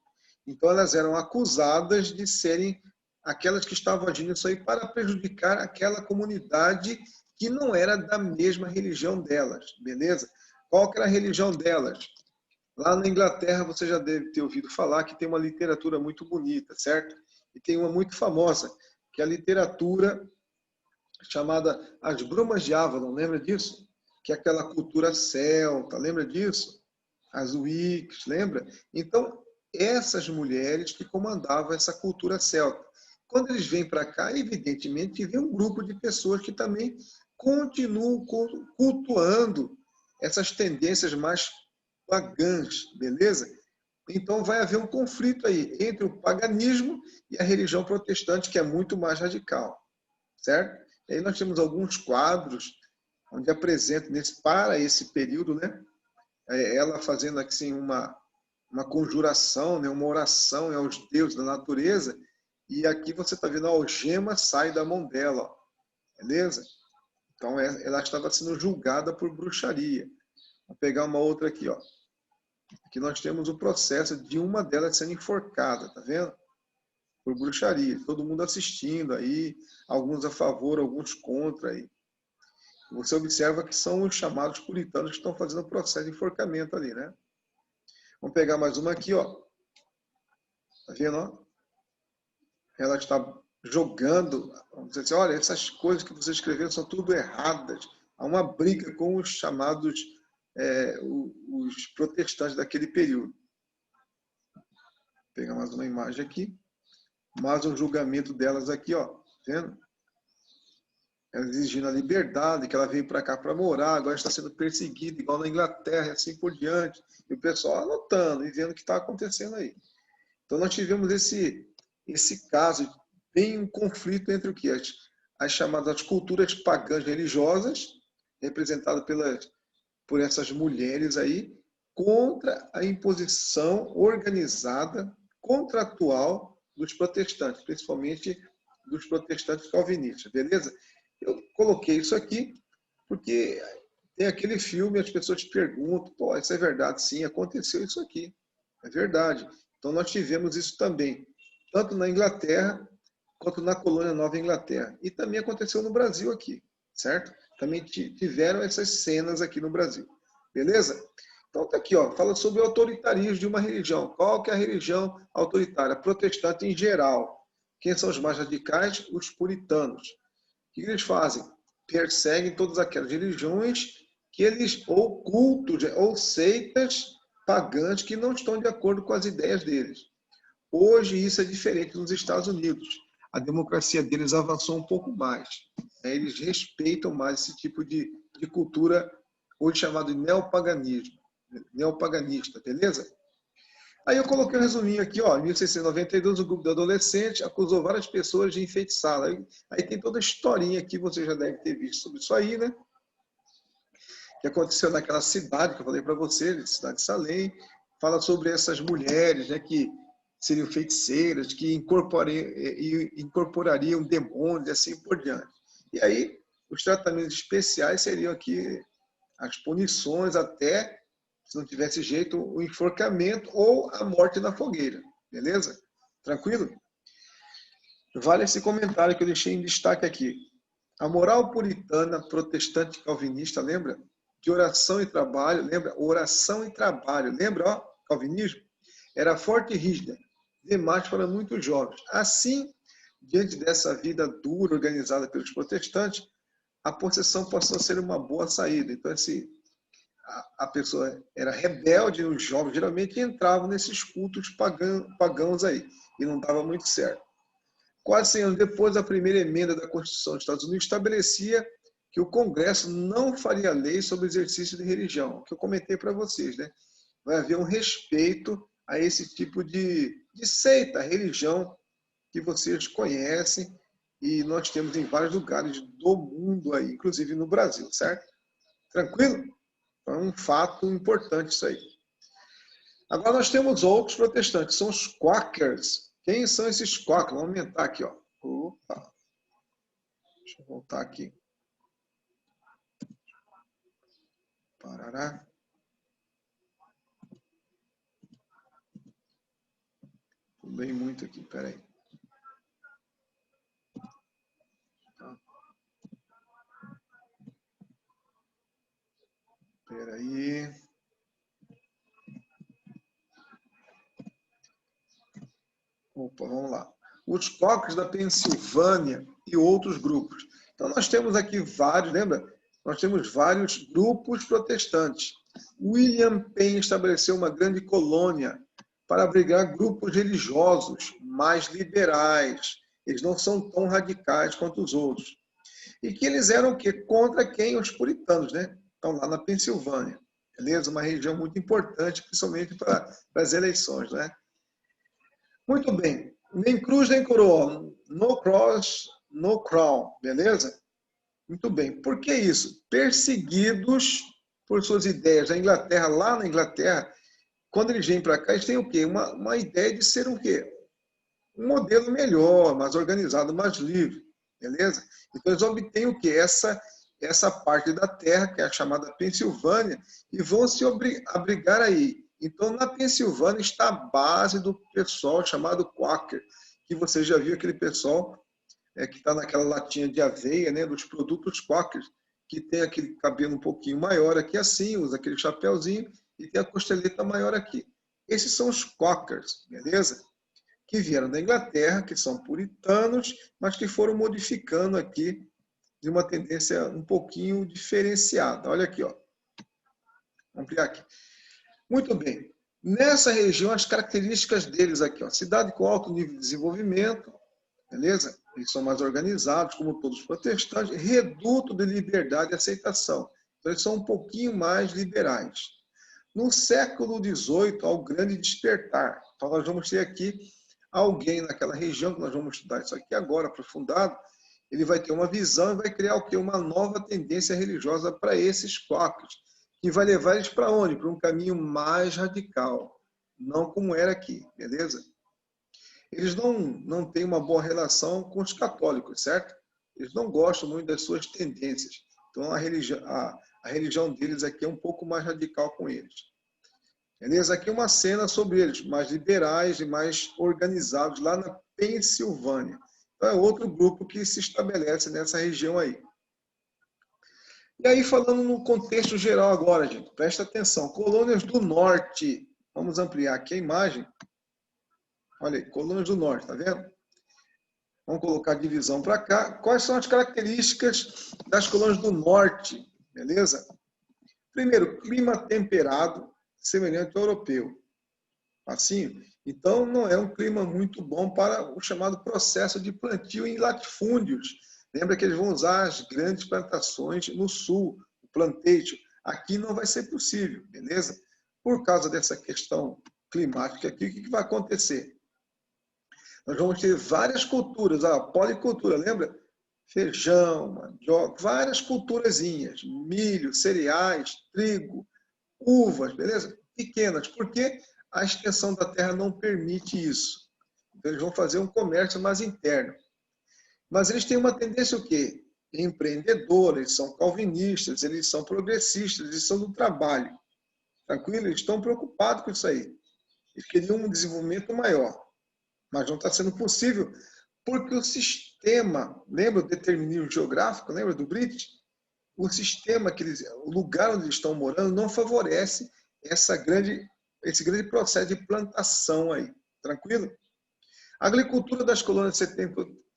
Então elas eram acusadas de serem aquelas que estavam agindo isso aí para prejudicar aquela comunidade que não era da mesma religião delas, beleza? Qual que era a religião delas? Lá na Inglaterra você já deve ter ouvido falar que tem uma literatura muito bonita, certo? E tem uma muito famosa, que é a literatura chamada As Brumas de Avalon, lembra disso? Que é aquela cultura celta, lembra disso? As Wicks, lembra? Então, essas mulheres que comandavam essa cultura celta. Quando eles vêm para cá, evidentemente, vem um grupo de pessoas que também continuam cultuando essas tendências mais pagãs, beleza? Então vai haver um conflito aí entre o paganismo e a religião protestante, que é muito mais radical, certo? E aí nós temos alguns quadros onde apresenta para esse período, né? Ela fazendo assim uma conjuração, né? Uma oração aos deuses da natureza, e aqui você está vendo a algema sai da mão dela, ó, beleza? Então ela estava sendo julgada por bruxaria. Vou pegar uma outra aqui, ó. Aqui nós temos o processo de uma delas sendo enforcada, tá vendo? Por bruxaria. Todo mundo assistindo aí, alguns a favor, alguns contra aí. Você observa que são os chamados puritanos que estão fazendo o processo de enforcamento ali, né? Vamos pegar mais uma aqui, ó. Tá vendo, ó? Ela está jogando, vamos dizer assim, olha, essas coisas que você escreveu são tudo erradas. Há uma briga com os chamados os protestantes daquele período. Vou pegar mais uma imagem aqui. Mais um julgamento delas aqui, ó. Vendo? Ela exigindo a liberdade, que ela veio para cá para morar, agora está sendo perseguida, igual na Inglaterra, e assim por diante. E o pessoal anotando e vendo o que está acontecendo aí. Então nós tivemos esse caso, bem um conflito entre o que? As chamadas culturas pagãs religiosas, representadas por essas mulheres aí, contra a imposição organizada, contratual dos protestantes, principalmente dos protestantes calvinistas, beleza? Eu coloquei isso aqui porque tem aquele filme, as pessoas perguntam, pô, isso é verdade? Sim, aconteceu isso aqui, é verdade. Então nós tivemos isso também, tanto na Inglaterra quanto na colônia Nova Inglaterra. E também aconteceu no Brasil aqui, certo? Também tiveram essas cenas aqui no Brasil. Beleza? Então tá aqui, ó, fala sobre o autoritarismo de uma religião. Qual que é a religião autoritária? Protestante em geral. Quem são os mais radicais? Os puritanos. O que eles fazem? Perseguem todas aquelas religiões que ou cultos, ou seitas pagãs que não estão de acordo com as ideias deles. Hoje isso é diferente nos Estados Unidos. A democracia deles avançou um pouco mais. Eles respeitam mais esse tipo de cultura, hoje chamado de neopaganismo, neopaganista, beleza? Aí eu coloquei um resuminho aqui, ó, em 1692, o grupo de adolescentes acusou várias pessoas de enfeitiçá-la. Aí tem toda a historinha aqui, você já deve ter visto sobre isso aí, né? Que aconteceu naquela cidade que eu falei para você, cidade de Salém. Fala sobre essas mulheres, né, que seriam feiticeiras, que incorporariam demônios e assim por diante. E aí, os tratamentos especiais seriam aqui as punições até, se não tivesse jeito, o enforcamento ou a morte na fogueira. Beleza? Tranquilo? Vale esse comentário que eu deixei em destaque aqui. A moral puritana, protestante calvinista, lembra? De oração e trabalho, lembra? Oração e trabalho, lembra? Ó, calvinismo? Era forte e rígida, demais para muitos jovens. Assim, diante dessa vida dura organizada pelos protestantes, a possessão passou a ser uma boa saída. Então, assim, a pessoa era rebelde, os jovens geralmente entravam nesses cultos pagãos aí, e não dava muito certo. Quase 100 anos depois, a primeira emenda da Constituição dos Estados Unidos estabelecia que o Congresso não faria lei sobre o exercício de religião, que eu comentei para vocês, né? Vai haver um respeito a esse tipo de seita, religião que vocês conhecem e nós temos em vários lugares do mundo aí, inclusive no Brasil, certo? Tranquilo? É um fato importante isso aí. Agora nós temos outros protestantes, são os Quakers. Quem são esses Quakers? Vamos aumentar aqui, ó. Opa. Deixa eu voltar aqui. Parará. Pulei muito aqui, peraí. Peraí. Opa, vamos lá. Os Quakers da Pensilvânia e outros grupos. Então nós temos aqui vários, lembra? Nós temos vários grupos protestantes. William Penn estabeleceu uma grande colônia para abrigar grupos religiosos mais liberais. Eles não são tão radicais quanto os outros. E que eles eram o quê? Contra quem? Os puritanos, né? Estão lá na Pensilvânia. Beleza? Uma região muito importante, principalmente para as eleições, né? Muito bem. Nem cruz, nem coroa. No cross, no crown. Beleza? Muito bem. Por que isso? Perseguidos por suas ideias. Na Inglaterra, lá na Inglaterra, quando eles vêm para cá, eles têm o quê? Uma ideia de ser o quê? Um modelo melhor, mais organizado, mais livre. Beleza? Então eles obtêm o quê? Essa parte da terra, que é a chamada Pensilvânia, e vão se abrigar aí. Então, na Pensilvânia está a base do pessoal chamado Quaker, que você já viu aquele pessoal que está naquela latinha de aveia, né, dos produtos Quaker, que tem aquele cabelo um pouquinho maior aqui assim, usa aquele chapéuzinho e tem a costeleta maior aqui. Esses são os Quakers, beleza? Que vieram da Inglaterra, que são puritanos, mas que foram modificando aqui de uma tendência um pouquinho diferenciada. Olha aqui, ó. Vamos ampliar aqui. Muito bem. Nessa região, as características deles aqui, ó. Cidade com alto nível de desenvolvimento, beleza? Eles são mais organizados, como todos os protestantes. Reduto de liberdade e aceitação. Então, eles são um pouquinho mais liberais. No século XVIII, há o grande despertar. Então, nós vamos ter aqui alguém naquela região, que nós vamos estudar isso aqui agora, aprofundado, ele vai ter uma visão e vai criar o quê? Uma nova tendência religiosa para esses Quakers, que vai levar eles para onde? Para um caminho mais radical, não como era aqui, beleza? Eles não têm uma boa relação com os católicos, certo? Eles não gostam muito das suas tendências. Então, a religião deles aqui é um pouco mais radical com eles. Beleza? Aqui uma cena sobre eles, mais liberais e mais organizados, lá na Pensilvânia. Então, é outro grupo que se estabelece nessa região aí. E aí, falando no contexto geral agora, gente, presta atenção. Colônias do Norte. Vamos ampliar aqui a imagem. Olha aí, colônias do Norte, tá vendo? Vamos colocar a divisão para cá. Quais são as características das colônias do Norte? Beleza? Primeiro, clima temperado, semelhante ao europeu. Assim, então não é um clima muito bom para o chamado processo de plantio em latifúndios. Lembra que eles vão usar as grandes plantações no sul, o plantation. Aqui não vai ser possível, beleza? Por causa dessa questão climática aqui, o que vai acontecer? Nós vamos ter várias culturas, a policultura, lembra? Feijão, mandioca, várias culturazinhas, milho, cereais, trigo, uvas, beleza? Pequenas, porque a extensão da terra não permite isso. Então, eles vão fazer um comércio mais interno. Mas eles têm uma tendência o quê? Empreendedora, eles são calvinistas, eles são progressistas, eles são do trabalho. Tranquilo? Eles estão preocupados com isso aí. Eles queriam um desenvolvimento maior. Mas não está sendo possível Porque o sistema, lembra o determinismo geográfico, lembra do British? O sistema, o lugar onde eles estão morando não favorece esse grande processo de plantação aí. Tranquilo? A agricultura das colônias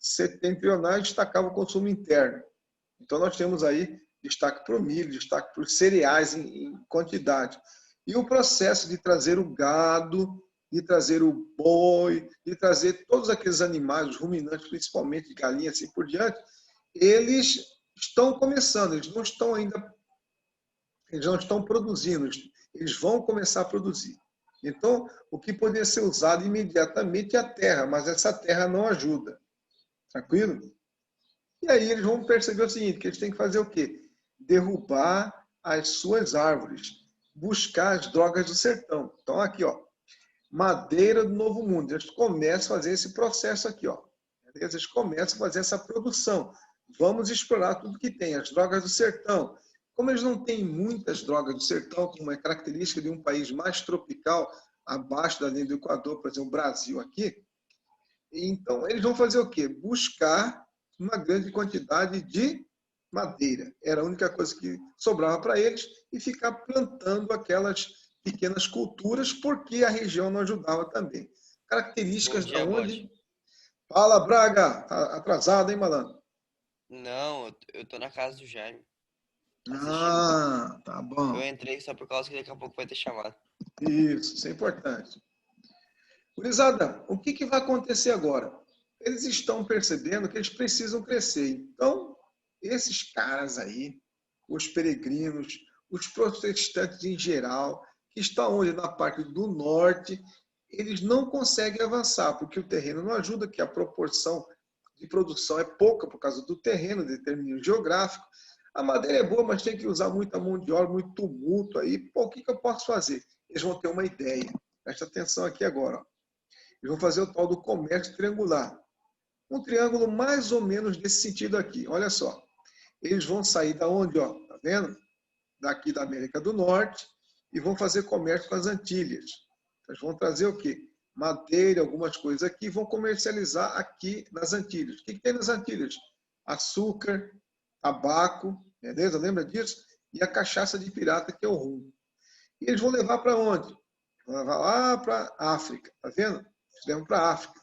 setentrionais destacava o consumo interno. Então, nós temos aí destaque para o milho, destaque para os cereais em quantidade. E o processo de trazer o gado, de trazer o boi, de trazer todos aqueles animais, os ruminantes, principalmente galinhas e assim por diante, eles estão começando, eles não estão produzindo, eles vão começar a produzir. Então, o que poderia ser usado imediatamente é a terra, mas essa terra não ajuda. Tranquilo? E aí eles vão perceber o seguinte, que eles têm que fazer o quê? Derrubar as suas árvores, buscar as drogas do sertão. Então, aqui, ó, madeira do Novo Mundo. Eles começam a fazer esse processo aqui, ó. Eles começam a fazer essa produção. Vamos explorar tudo que tem, as drogas do sertão. Como eles não têm muitas drogas do sertão, como é característica de um país mais tropical, abaixo da linha do Equador, por exemplo, o Brasil aqui, então eles vão fazer o quê? Buscar uma grande quantidade de madeira. Era a única coisa que sobrava para eles e ficar plantando aquelas pequenas culturas, porque a região não ajudava também. Características Bom dia, da onde... Bode. Fala, Braga! Tá atrasado, hein, malandro? Não, eu tô na casa do Jaime, assistindo. Ah, tá bom. Eu entrei só por causa que daqui a pouco vai ter chamado. Isso é importante. Gurizada, o que vai acontecer agora? Eles estão percebendo que eles precisam crescer. Então, esses caras aí, os peregrinos, os protestantes em geral, que estão onde? Na parte do norte, eles não conseguem avançar, porque o terreno não ajuda, que a proporção de produção é pouca por causa do terreno, determinismo geográfico. A madeira é boa, mas tem que usar muita mão de obra, muito tumulto aí. Pô, o que eu posso fazer? Eles vão ter uma ideia. Presta atenção aqui agora. Ó. Eles vão fazer o tal do comércio triangular. Um triângulo mais ou menos desse sentido aqui. Olha só. Eles vão sair da onde? Ó, tá vendo? Daqui da América do Norte e vão fazer comércio com as Antilhas. Eles vão trazer o quê? Madeira, algumas coisas aqui, e vão comercializar aqui nas Antilhas. O que tem nas Antilhas? Açúcar, tabaco, beleza? Lembra disso? E a cachaça de pirata, que é o rum. E eles vão levar para onde? Vão levar lá para a África, tá vendo? Eles levam para a África.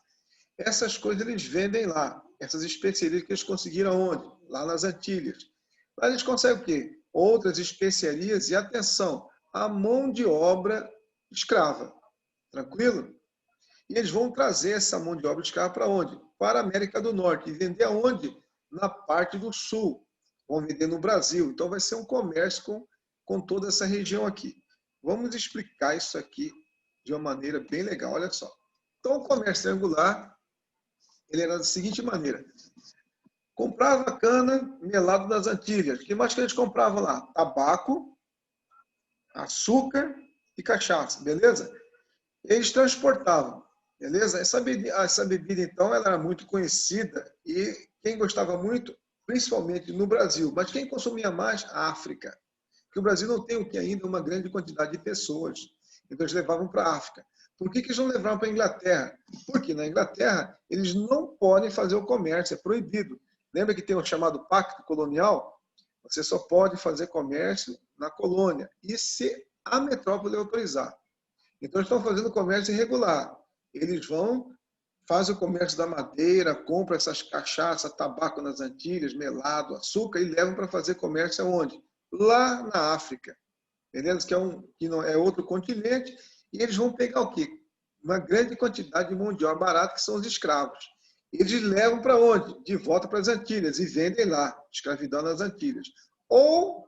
Essas coisas eles vendem lá. Essas especiarias que eles conseguiram onde? Lá nas Antilhas. Lá eles conseguem o quê? Outras especiarias e, atenção, a mão de obra escrava. Tranquilo? E eles vão trazer essa mão de obra escrava para onde? Para a América do Norte. E vender aonde? Na parte do Sul. Vão vender no Brasil. Então vai ser um comércio com toda essa região aqui. Vamos explicar isso aqui de uma maneira bem legal. Olha só. Então o comércio triangular, ele era da seguinte maneira. Comprava cana melado das Antilhas. O que mais que eles compravam lá? Tabaco, açúcar e cachaça, beleza? Eles transportavam, beleza? Essa bebida, então, ela era muito conhecida e quem gostava muito, principalmente no Brasil, mas quem consumia mais? A África. Porque o Brasil não tem o que ainda uma grande quantidade de pessoas. Então, eles levavam para a África. Por que eles não levavam para a Inglaterra? Porque na Inglaterra, eles não podem fazer o comércio, é proibido. Lembra que tem o chamado Pacto Colonial? Você só pode fazer comércio na colônia e se a metrópole autorizar. Então, eles estão fazendo comércio irregular. Eles vão, fazem o comércio da madeira, compram essas cachaças, tabaco nas Antilhas, melado, açúcar, e levam para fazer comércio aonde? Lá na África. Beleza? Que não é outro continente. E eles vão pegar o quê? Uma grande quantidade de mão de obra barata, que são os escravos. Eles levam para onde? De volta para as Antilhas e vendem lá, escravidão nas Antilhas. Ou,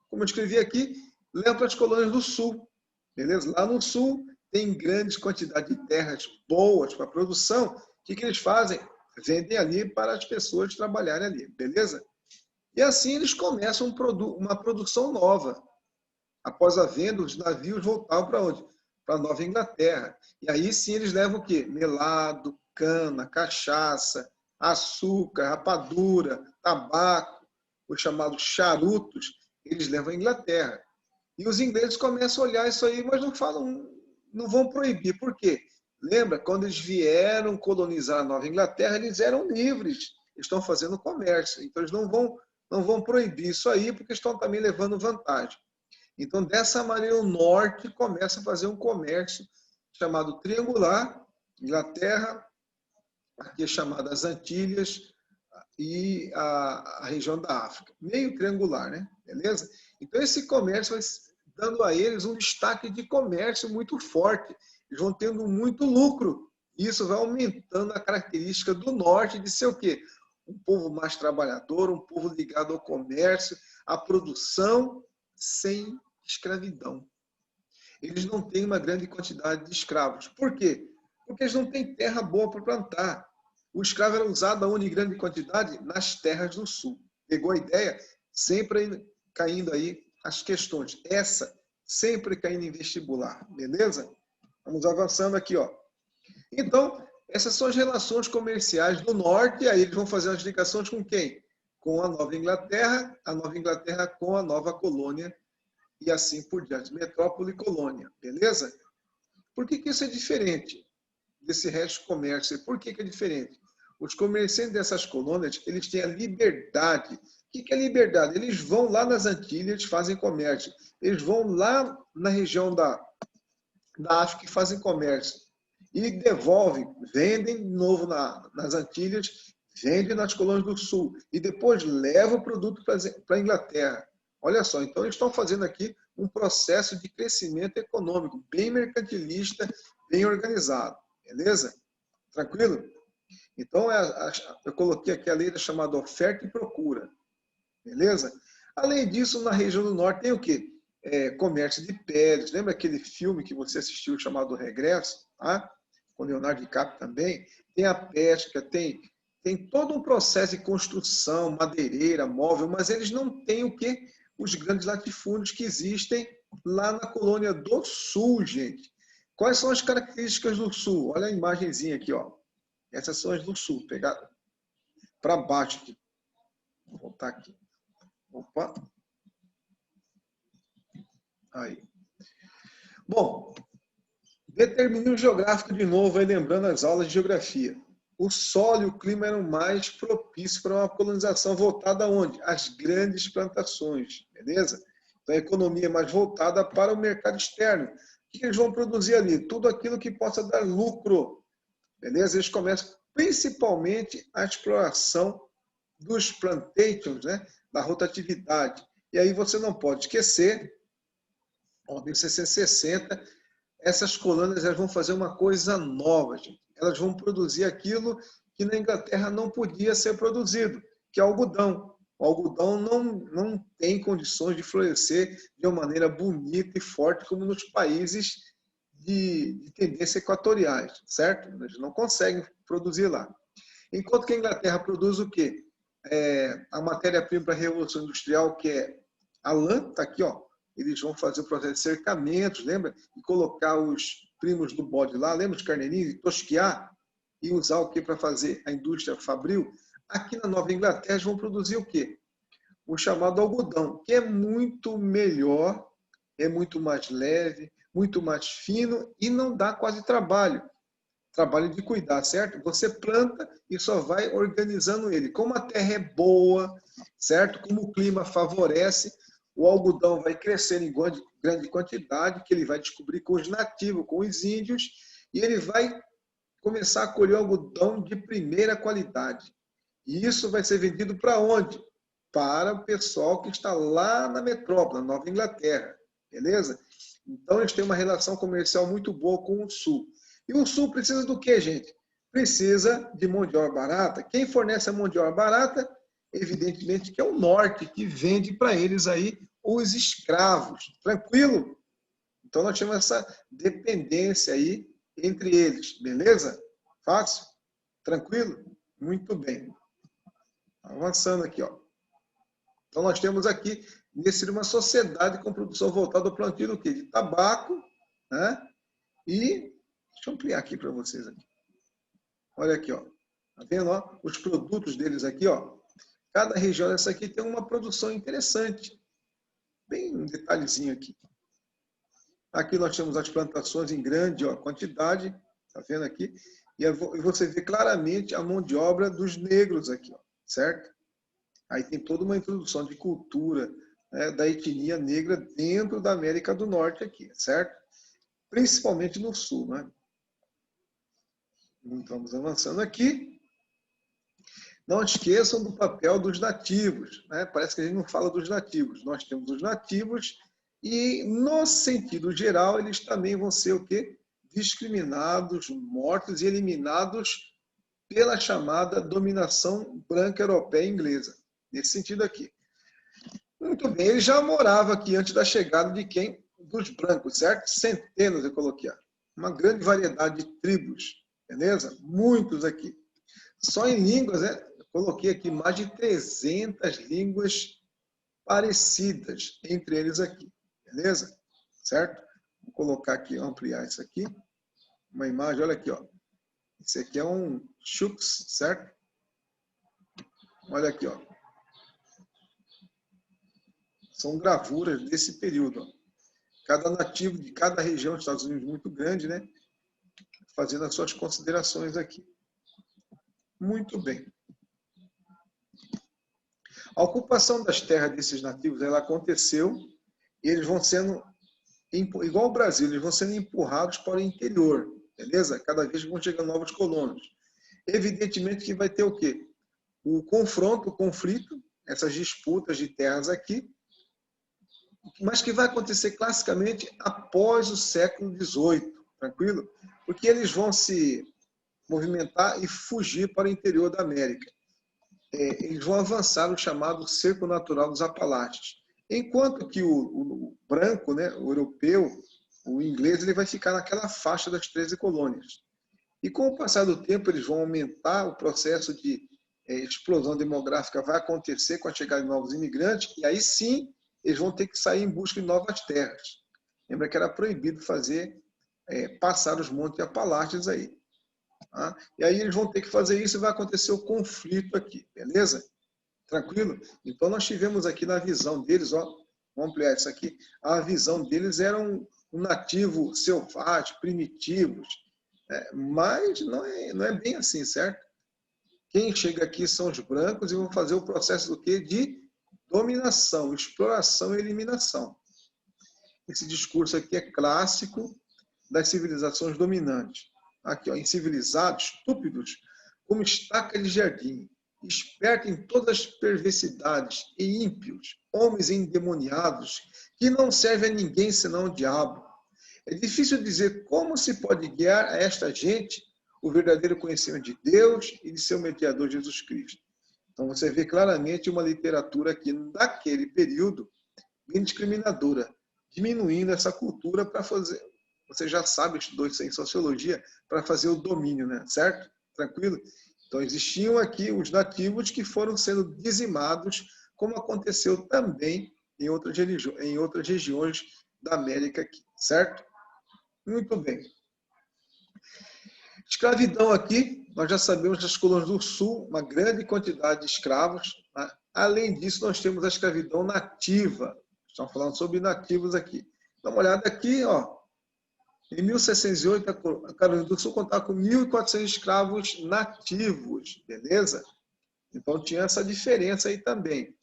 como eu escrevi aqui, levam para as colônias do Sul. Beleza? Lá no Sul tem grandes quantidades de terras boas para produção. O que eles fazem? Vendem ali para as pessoas trabalharem ali. Beleza? E assim eles começam uma produção nova. Após a venda, os navios voltavam para onde? Para a Nova Inglaterra. E aí sim eles levam o quê? Melado, cana, cachaça, açúcar, rapadura, tabaco, os chamados charutos, eles levam à Inglaterra. E os ingleses começam a olhar isso aí, mas não falam, não vão proibir. Por quê? Lembra? Quando eles vieram colonizar a Nova Inglaterra, eles eram livres. Estão fazendo comércio. Então, eles não vão proibir isso aí, porque estão também levando vantagem. Então, dessa maneira, o norte começa a fazer um comércio chamado triangular, Inglaterra, aqui é chamada as Antilhas e a região da África. Meio triangular, né? Beleza? Então, esse comércio vai dando a eles um destaque de comércio muito forte. Eles vão tendo muito lucro. E isso vai aumentando a característica do norte de ser o quê? Um povo mais trabalhador, um povo ligado ao comércio, à produção, sem escravidão. Eles não têm uma grande quantidade de escravos. Por quê? Porque eles não têm terra boa para plantar. O escravo era usado aonde em grande quantidade? Nas terras do sul. Pegou a ideia? Sempre caindo aí as questões. Essa sempre caindo em vestibular. Beleza? Vamos avançando aqui, ó. Então, essas são as relações comerciais do norte, e aí eles vão fazer as ligações com quem? Com a Nova Inglaterra com a nova colônia, e assim por diante. Metrópole e colônia, beleza? Por que isso é diferente desse resto de comércio? Por que é diferente? Os comerciantes dessas colônias, eles têm a liberdade. O que é liberdade? Eles vão lá nas Antilhas, fazem comércio. Eles vão lá na região da África e fazem comércio. E devolvem, vendem de novo nas Antilhas, vendem nas colônias do Sul. E depois levam o produto para a Inglaterra. Olha só, então eles estão fazendo aqui um processo de crescimento econômico, bem mercantilista, bem organizado. Beleza? Tranquilo? Então, eu coloquei aqui a lei chamada oferta e procura. Beleza? Além disso, na região do norte tem o quê? Comércio de peles. Lembra aquele filme que você assistiu chamado Regresso? Tá? Com Leonardo DiCaprio também. Tem a pesca, tem todo um processo de construção, madeireira, móvel, mas eles não têm o quê? Os grandes latifúndios que existem lá na colônia do Sul, gente. Quais são as características do Sul? Olha a imagenzinha aqui, ó. Essas são as do Sul. Pegar para baixo aqui. Vou voltar aqui. Opa. Aí. Bom, determinismo geográfico de novo, aí lembrando as aulas de geografia. O solo e o clima eram mais propícios para uma colonização voltada aonde? Às grandes plantações, beleza? Então a economia é mais voltada para o mercado externo. O que eles vão produzir ali? Tudo aquilo que possa dar lucro, beleza? Eles começam principalmente a exploração dos plantations, né? Da rotatividade. E aí você não pode esquecer, em 1660, essas colônias elas vão fazer uma coisa nova, gente. Elas vão produzir aquilo que na Inglaterra não podia ser produzido, que é o algodão. O algodão não tem condições de florescer de uma maneira bonita e forte como nos países de tendência equatoriais, certo? Eles não conseguem produzir lá. Enquanto que a Inglaterra produz o quê? A matéria-prima para a Revolução Industrial, que é a lã, está aqui, ó. Eles vão fazer o processo de cercamentos, lembra? E colocar os primos do bode lá, lembra os carneirinhos? E tosquiar e usar o que para fazer a indústria fabril? Aqui na Nova Inglaterra eles vão produzir o quê? O chamado algodão, que é muito melhor, é muito mais leve, muito mais fino e não dá quase trabalho. Trabalho de cuidar, certo? Você planta e só vai organizando ele. Como a terra é boa, certo? Como o clima favorece, o algodão vai crescer em grande quantidade, que ele vai descobrir com os nativos, com os índios, e ele vai começar a colher algodão de primeira qualidade. E isso vai ser vendido para onde? Para o pessoal que está lá na metrópole, na Nova Inglaterra. Beleza? Então, eles têm uma relação comercial muito boa com o Sul. E o Sul precisa do quê, gente? Precisa de mão de obra barata. Quem fornece a mão de obra barata? Evidentemente que é o Norte, que vende para eles aí os escravos. Tranquilo? Então, nós temos essa dependência aí entre eles. Beleza? Fácil? Tranquilo? Muito bem. Avançando aqui, ó. Então, nós temos aqui, nesse uma sociedade com produção voltada ao plantio do quê? De tabaco, né? E, deixa eu ampliar aqui para vocês. Aqui. Olha aqui, ó. Tá vendo? Ó? Os produtos deles aqui, ó. Cada região dessa aqui tem uma produção interessante. Bem um detalhezinho aqui. Aqui nós temos as plantações em grande quantidade, Tá vendo aqui? E você vê claramente a mão de obra dos negros aqui, ó, certo? Aí tem toda uma introdução de cultura, né, da etnia negra dentro da América do Norte aqui, certo? Principalmente no Sul, né? Vamos avançando aqui. Não esqueçam do papel dos nativos, né? Parece que a gente não fala dos nativos. Nós temos os nativos e, no sentido geral, eles também vão ser o quê? Discriminados, mortos e eliminados pela chamada dominação branca europeia e inglesa. Nesse sentido aqui. Muito bem, ele já morava aqui antes da chegada de quem? Dos brancos, certo? Centenas, eu coloquei. Uma grande variedade de tribos, beleza? Muitos aqui. Só em línguas, né? Eu coloquei aqui mais de 300 línguas parecidas entre eles aqui, beleza? Certo? Vou colocar aqui, ampliar isso aqui. Uma imagem, olha aqui, ó. Esse aqui é um Chux, certo? Olha aqui, ó. São gravuras desse período, ó. Cada nativo de cada região dos Estados Unidos muito grande, né? Fazendo as suas considerações aqui. Muito bem. A ocupação das terras desses nativos, ela aconteceu e eles vão sendo, igual ao Brasil, eles vão sendo empurrados para o interior, beleza? Cada vez que vão chegando novos colonos. Evidentemente que vai ter o quê? O confronto, o conflito, essas disputas de terras aqui, mas que vai acontecer classicamente após o século XVIII, tranquilo? Porque eles vão se movimentar e fugir para o interior da América. Eles vão avançar no chamado cerco natural dos Apalaches. Enquanto que o branco, né, o europeu, o inglês, ele vai ficar naquela faixa das 13 colônias. E com o passar do tempo, eles vão aumentar, o processo de explosão demográfica vai acontecer com a chegada de novos imigrantes, e aí sim, eles vão ter que sair em busca de novas terras. Lembra que era proibido fazer, passar os montes Apalaches aí. Tá? E aí eles vão ter que fazer isso e vai acontecer o conflito aqui, beleza? Tranquilo? Então nós tivemos aqui na visão deles, ó, vamos ampliar isso aqui, a visão deles era um nativo selvagem, primitivos, mas não é bem assim, certo? Quem chega aqui são os brancos e vão fazer o processo do quê? De dominação, exploração e eliminação. Esse discurso aqui é clássico das civilizações dominantes. Aqui, ó, incivilizados, estúpidos, como estaca de jardim, espertos em todas as perversidades e ímpios, homens endemoniados, que não servem a ninguém senão o diabo. É difícil dizer como se pode guiar a esta gente o verdadeiro conhecimento de Deus e de seu mediador Jesus Cristo. Então você vê claramente uma literatura aqui naquele período bem discriminadora, diminuindo essa cultura para fazer, você já sabe, estudou isso em sociologia, para fazer o domínio, né? Certo? Tranquilo? Então existiam aqui os nativos que foram sendo dizimados, como aconteceu também em outras regiões da América aqui, certo? Muito bem. Escravidão aqui, nós já sabemos das colônias do Sul, uma grande quantidade de escravos. Né? Além disso, nós temos a escravidão nativa. Estamos falando sobre nativos aqui. Dá uma olhada aqui, ó. Em 1608, a Carolina do Sul contava com 1.400 escravos nativos, beleza? Então tinha essa diferença aí também.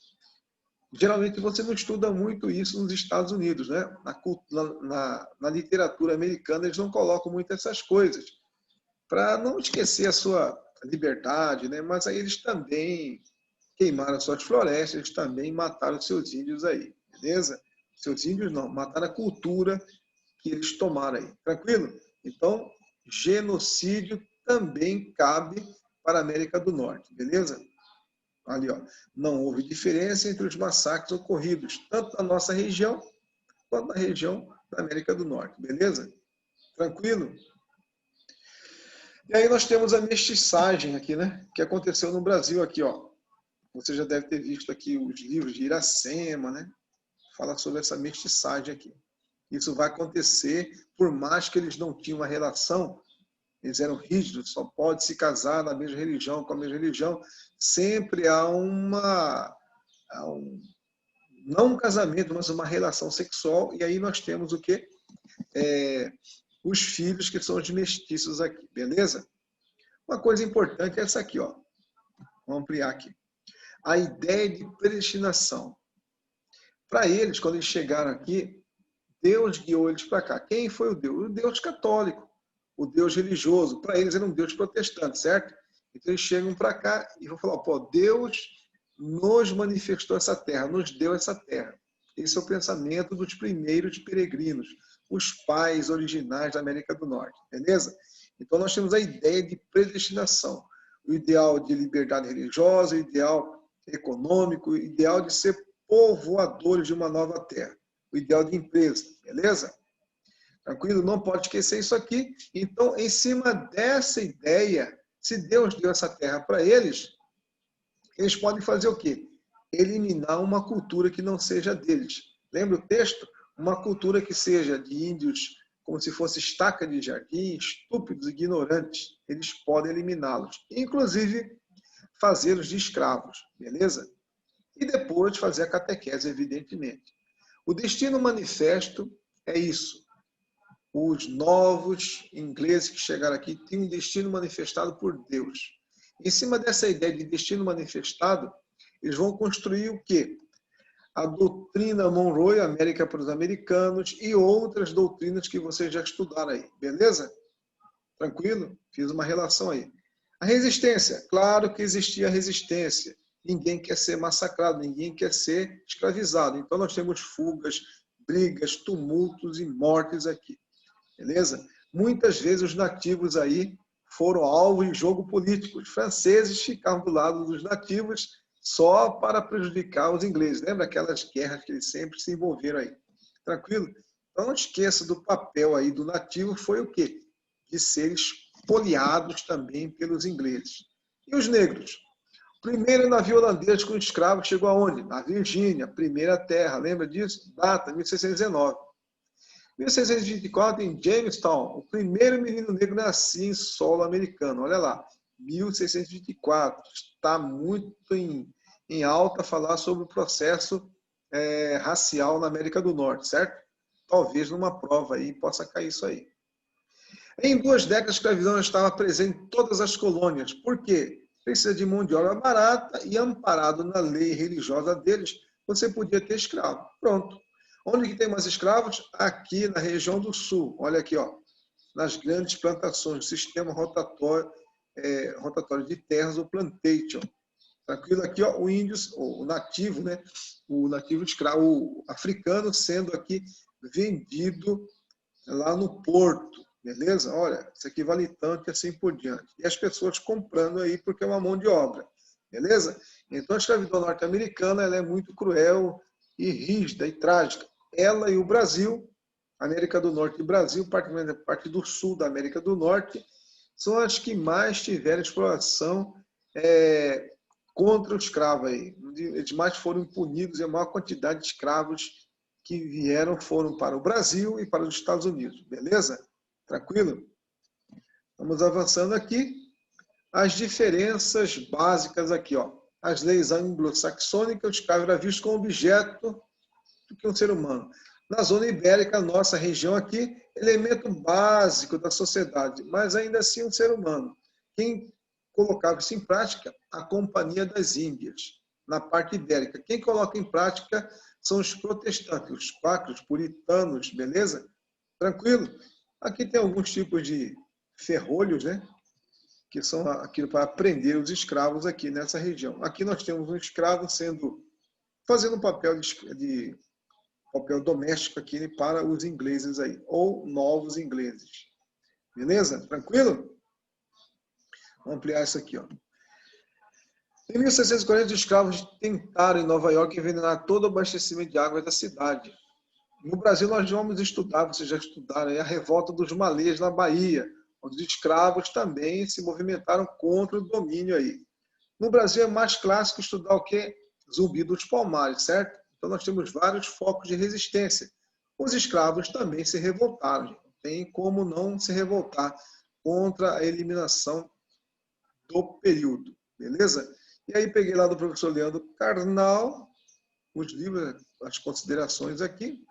Geralmente você não estuda muito isso nos Estados Unidos, né? Na literatura americana eles não colocam muito essas coisas, para não esquecer a sua liberdade, né? Mas aí eles também queimaram suas florestas, eles também mataram seus índios aí, beleza? Seus índios não, mataram a cultura que eles tomaram aí, tranquilo? Então, genocídio também cabe para a América do Norte, beleza? Ali, ó, não houve diferença entre os massacres ocorridos, tanto na nossa região, quanto na região da América do Norte, beleza? Tranquilo? E aí nós temos a mestiçagem aqui, né? Que aconteceu no Brasil aqui, ó. Você já deve ter visto aqui os livros de Iracema, né? Fala sobre essa mestiçagem aqui. Isso vai acontecer, por mais que eles não tinham uma relação, eles eram rígidos, só pode se casar na mesma religião, com a mesma religião. Sempre há não um casamento, mas uma relação sexual. E aí nós temos o quê? os filhos que são os mestiços aqui, beleza? Uma coisa importante é essa aqui, ó. Vamos ampliar aqui. A ideia de predestinação. Para eles, quando eles chegaram aqui, Deus guiou eles para cá. Quem foi o Deus? O Deus católico, o Deus religioso. Para eles era um Deus protestante, certo? Então eles chegam para cá e vão falar, pô, Deus nos manifestou essa terra, nos deu essa terra. Esse é o pensamento dos primeiros peregrinos, os pais originais da América do Norte, beleza? Então nós temos a ideia de predestinação, o ideal de liberdade religiosa, o ideal econômico, o ideal de ser povoadores de uma nova terra, o ideal de empresa, beleza? Tranquilo? Não pode esquecer isso aqui. Então, em cima dessa ideia, se Deus deu essa terra para eles, eles podem fazer o quê? Eliminar uma cultura que não seja deles. Lembra o texto? Uma cultura que seja de índios, como se fosse estaca de jardim, estúpidos, ignorantes. Eles podem eliminá-los. Inclusive, fazê-los de escravos. Beleza? E depois fazer a catequese, evidentemente. O destino manifesto é isso. Os novos ingleses que chegaram aqui têm um destino manifestado por Deus. Em cima dessa ideia de destino manifestado, eles vão construir o quê? A doutrina Monroe, América para os americanos, e outras doutrinas que vocês já estudaram aí. Beleza? Tranquilo? Fiz uma relação aí. A resistência. Claro que existia resistência. Ninguém quer ser massacrado, ninguém quer ser escravizado. Então nós temos fugas, brigas, tumultos e mortes aqui. Beleza? Muitas vezes os nativos aí foram alvo de jogo político. Os franceses ficavam do lado dos nativos só para prejudicar os ingleses. Lembra aquelas guerras que eles sempre se envolveram aí? Tranquilo? Então não esqueça do papel aí do nativo, foi o quê? De ser espoliados também pelos ingleses. E os negros? O primeiro navio holandês com escravos chegou aonde? Na Virgínia, primeira terra. Lembra disso? Data, 1619. 1624, em Jamestown, o primeiro menino negro nascia em solo americano. Olha lá, 1624. Está muito em alta falar sobre o processo racial na América do Norte, certo? Talvez numa prova aí possa cair isso aí. Em 2 décadas, a escravidão estava presente em todas as colônias. Por quê? Precisa de mão de obra barata e amparado na lei religiosa deles, você podia ter escravo. Pronto. Onde que tem mais escravos? Aqui na região do sul. Olha aqui, ó, nas grandes plantações, sistema rotatório de terras, o plantation. Tranquilo? Aqui, ó, o índio, o nativo, né? O nativo escravo, o africano sendo aqui vendido lá no porto. Beleza? Olha, isso aqui vale tanto e assim por diante. E as pessoas comprando aí porque é uma mão de obra. Beleza? Então a escravidão norte-americana ela é muito cruel e rígida e trágica. Ela e o Brasil, América do Norte e Brasil, particularmente a parte do sul da América do Norte, são as que mais tiveram exploração contra o escravo aí. Eles mais foram punidos e a maior quantidade de escravos que vieram foram para o Brasil e para os Estados Unidos. Beleza? Tranquilo? Vamos avançando aqui. As diferenças básicas aqui, ó. As leis anglo-saxônicas, o escravo era visto como objeto do que um ser humano. Na zona ibérica, nossa região aqui, elemento básico da sociedade, mas ainda assim um ser humano. Quem colocava isso em prática? A Companhia das Índias, na parte ibérica. Quem coloca em prática são os protestantes, os quáqueros, puritanos, beleza? Tranquilo? Aqui tem alguns tipos de ferrolhos, né? Que são aquilo para prender os escravos aqui nessa região. Aqui nós temos um escravo fazendo um papel de papel doméstico aqui para os ingleses aí, ou novos ingleses. Beleza? Tranquilo? Vamos ampliar isso aqui, ó. Em 1640, os escravos tentaram em Nova York envenenar todo o abastecimento de água da cidade. No Brasil, nós vamos estudar, vocês já estudaram aí, a revolta dos malês na Bahia, onde os escravos também se movimentaram contra o domínio aí. No Brasil é mais clássico estudar o quê? Zumbi dos Palmares, certo? Então nós temos vários focos de resistência. Os escravos também se revoltaram. Não tem como não se revoltar contra a eliminação do período. Beleza? E aí peguei lá do professor Leandro Carnal, os livros, as considerações aqui.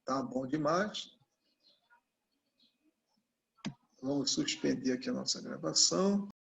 Tá bom demais. Vamos suspender aqui a nossa gravação.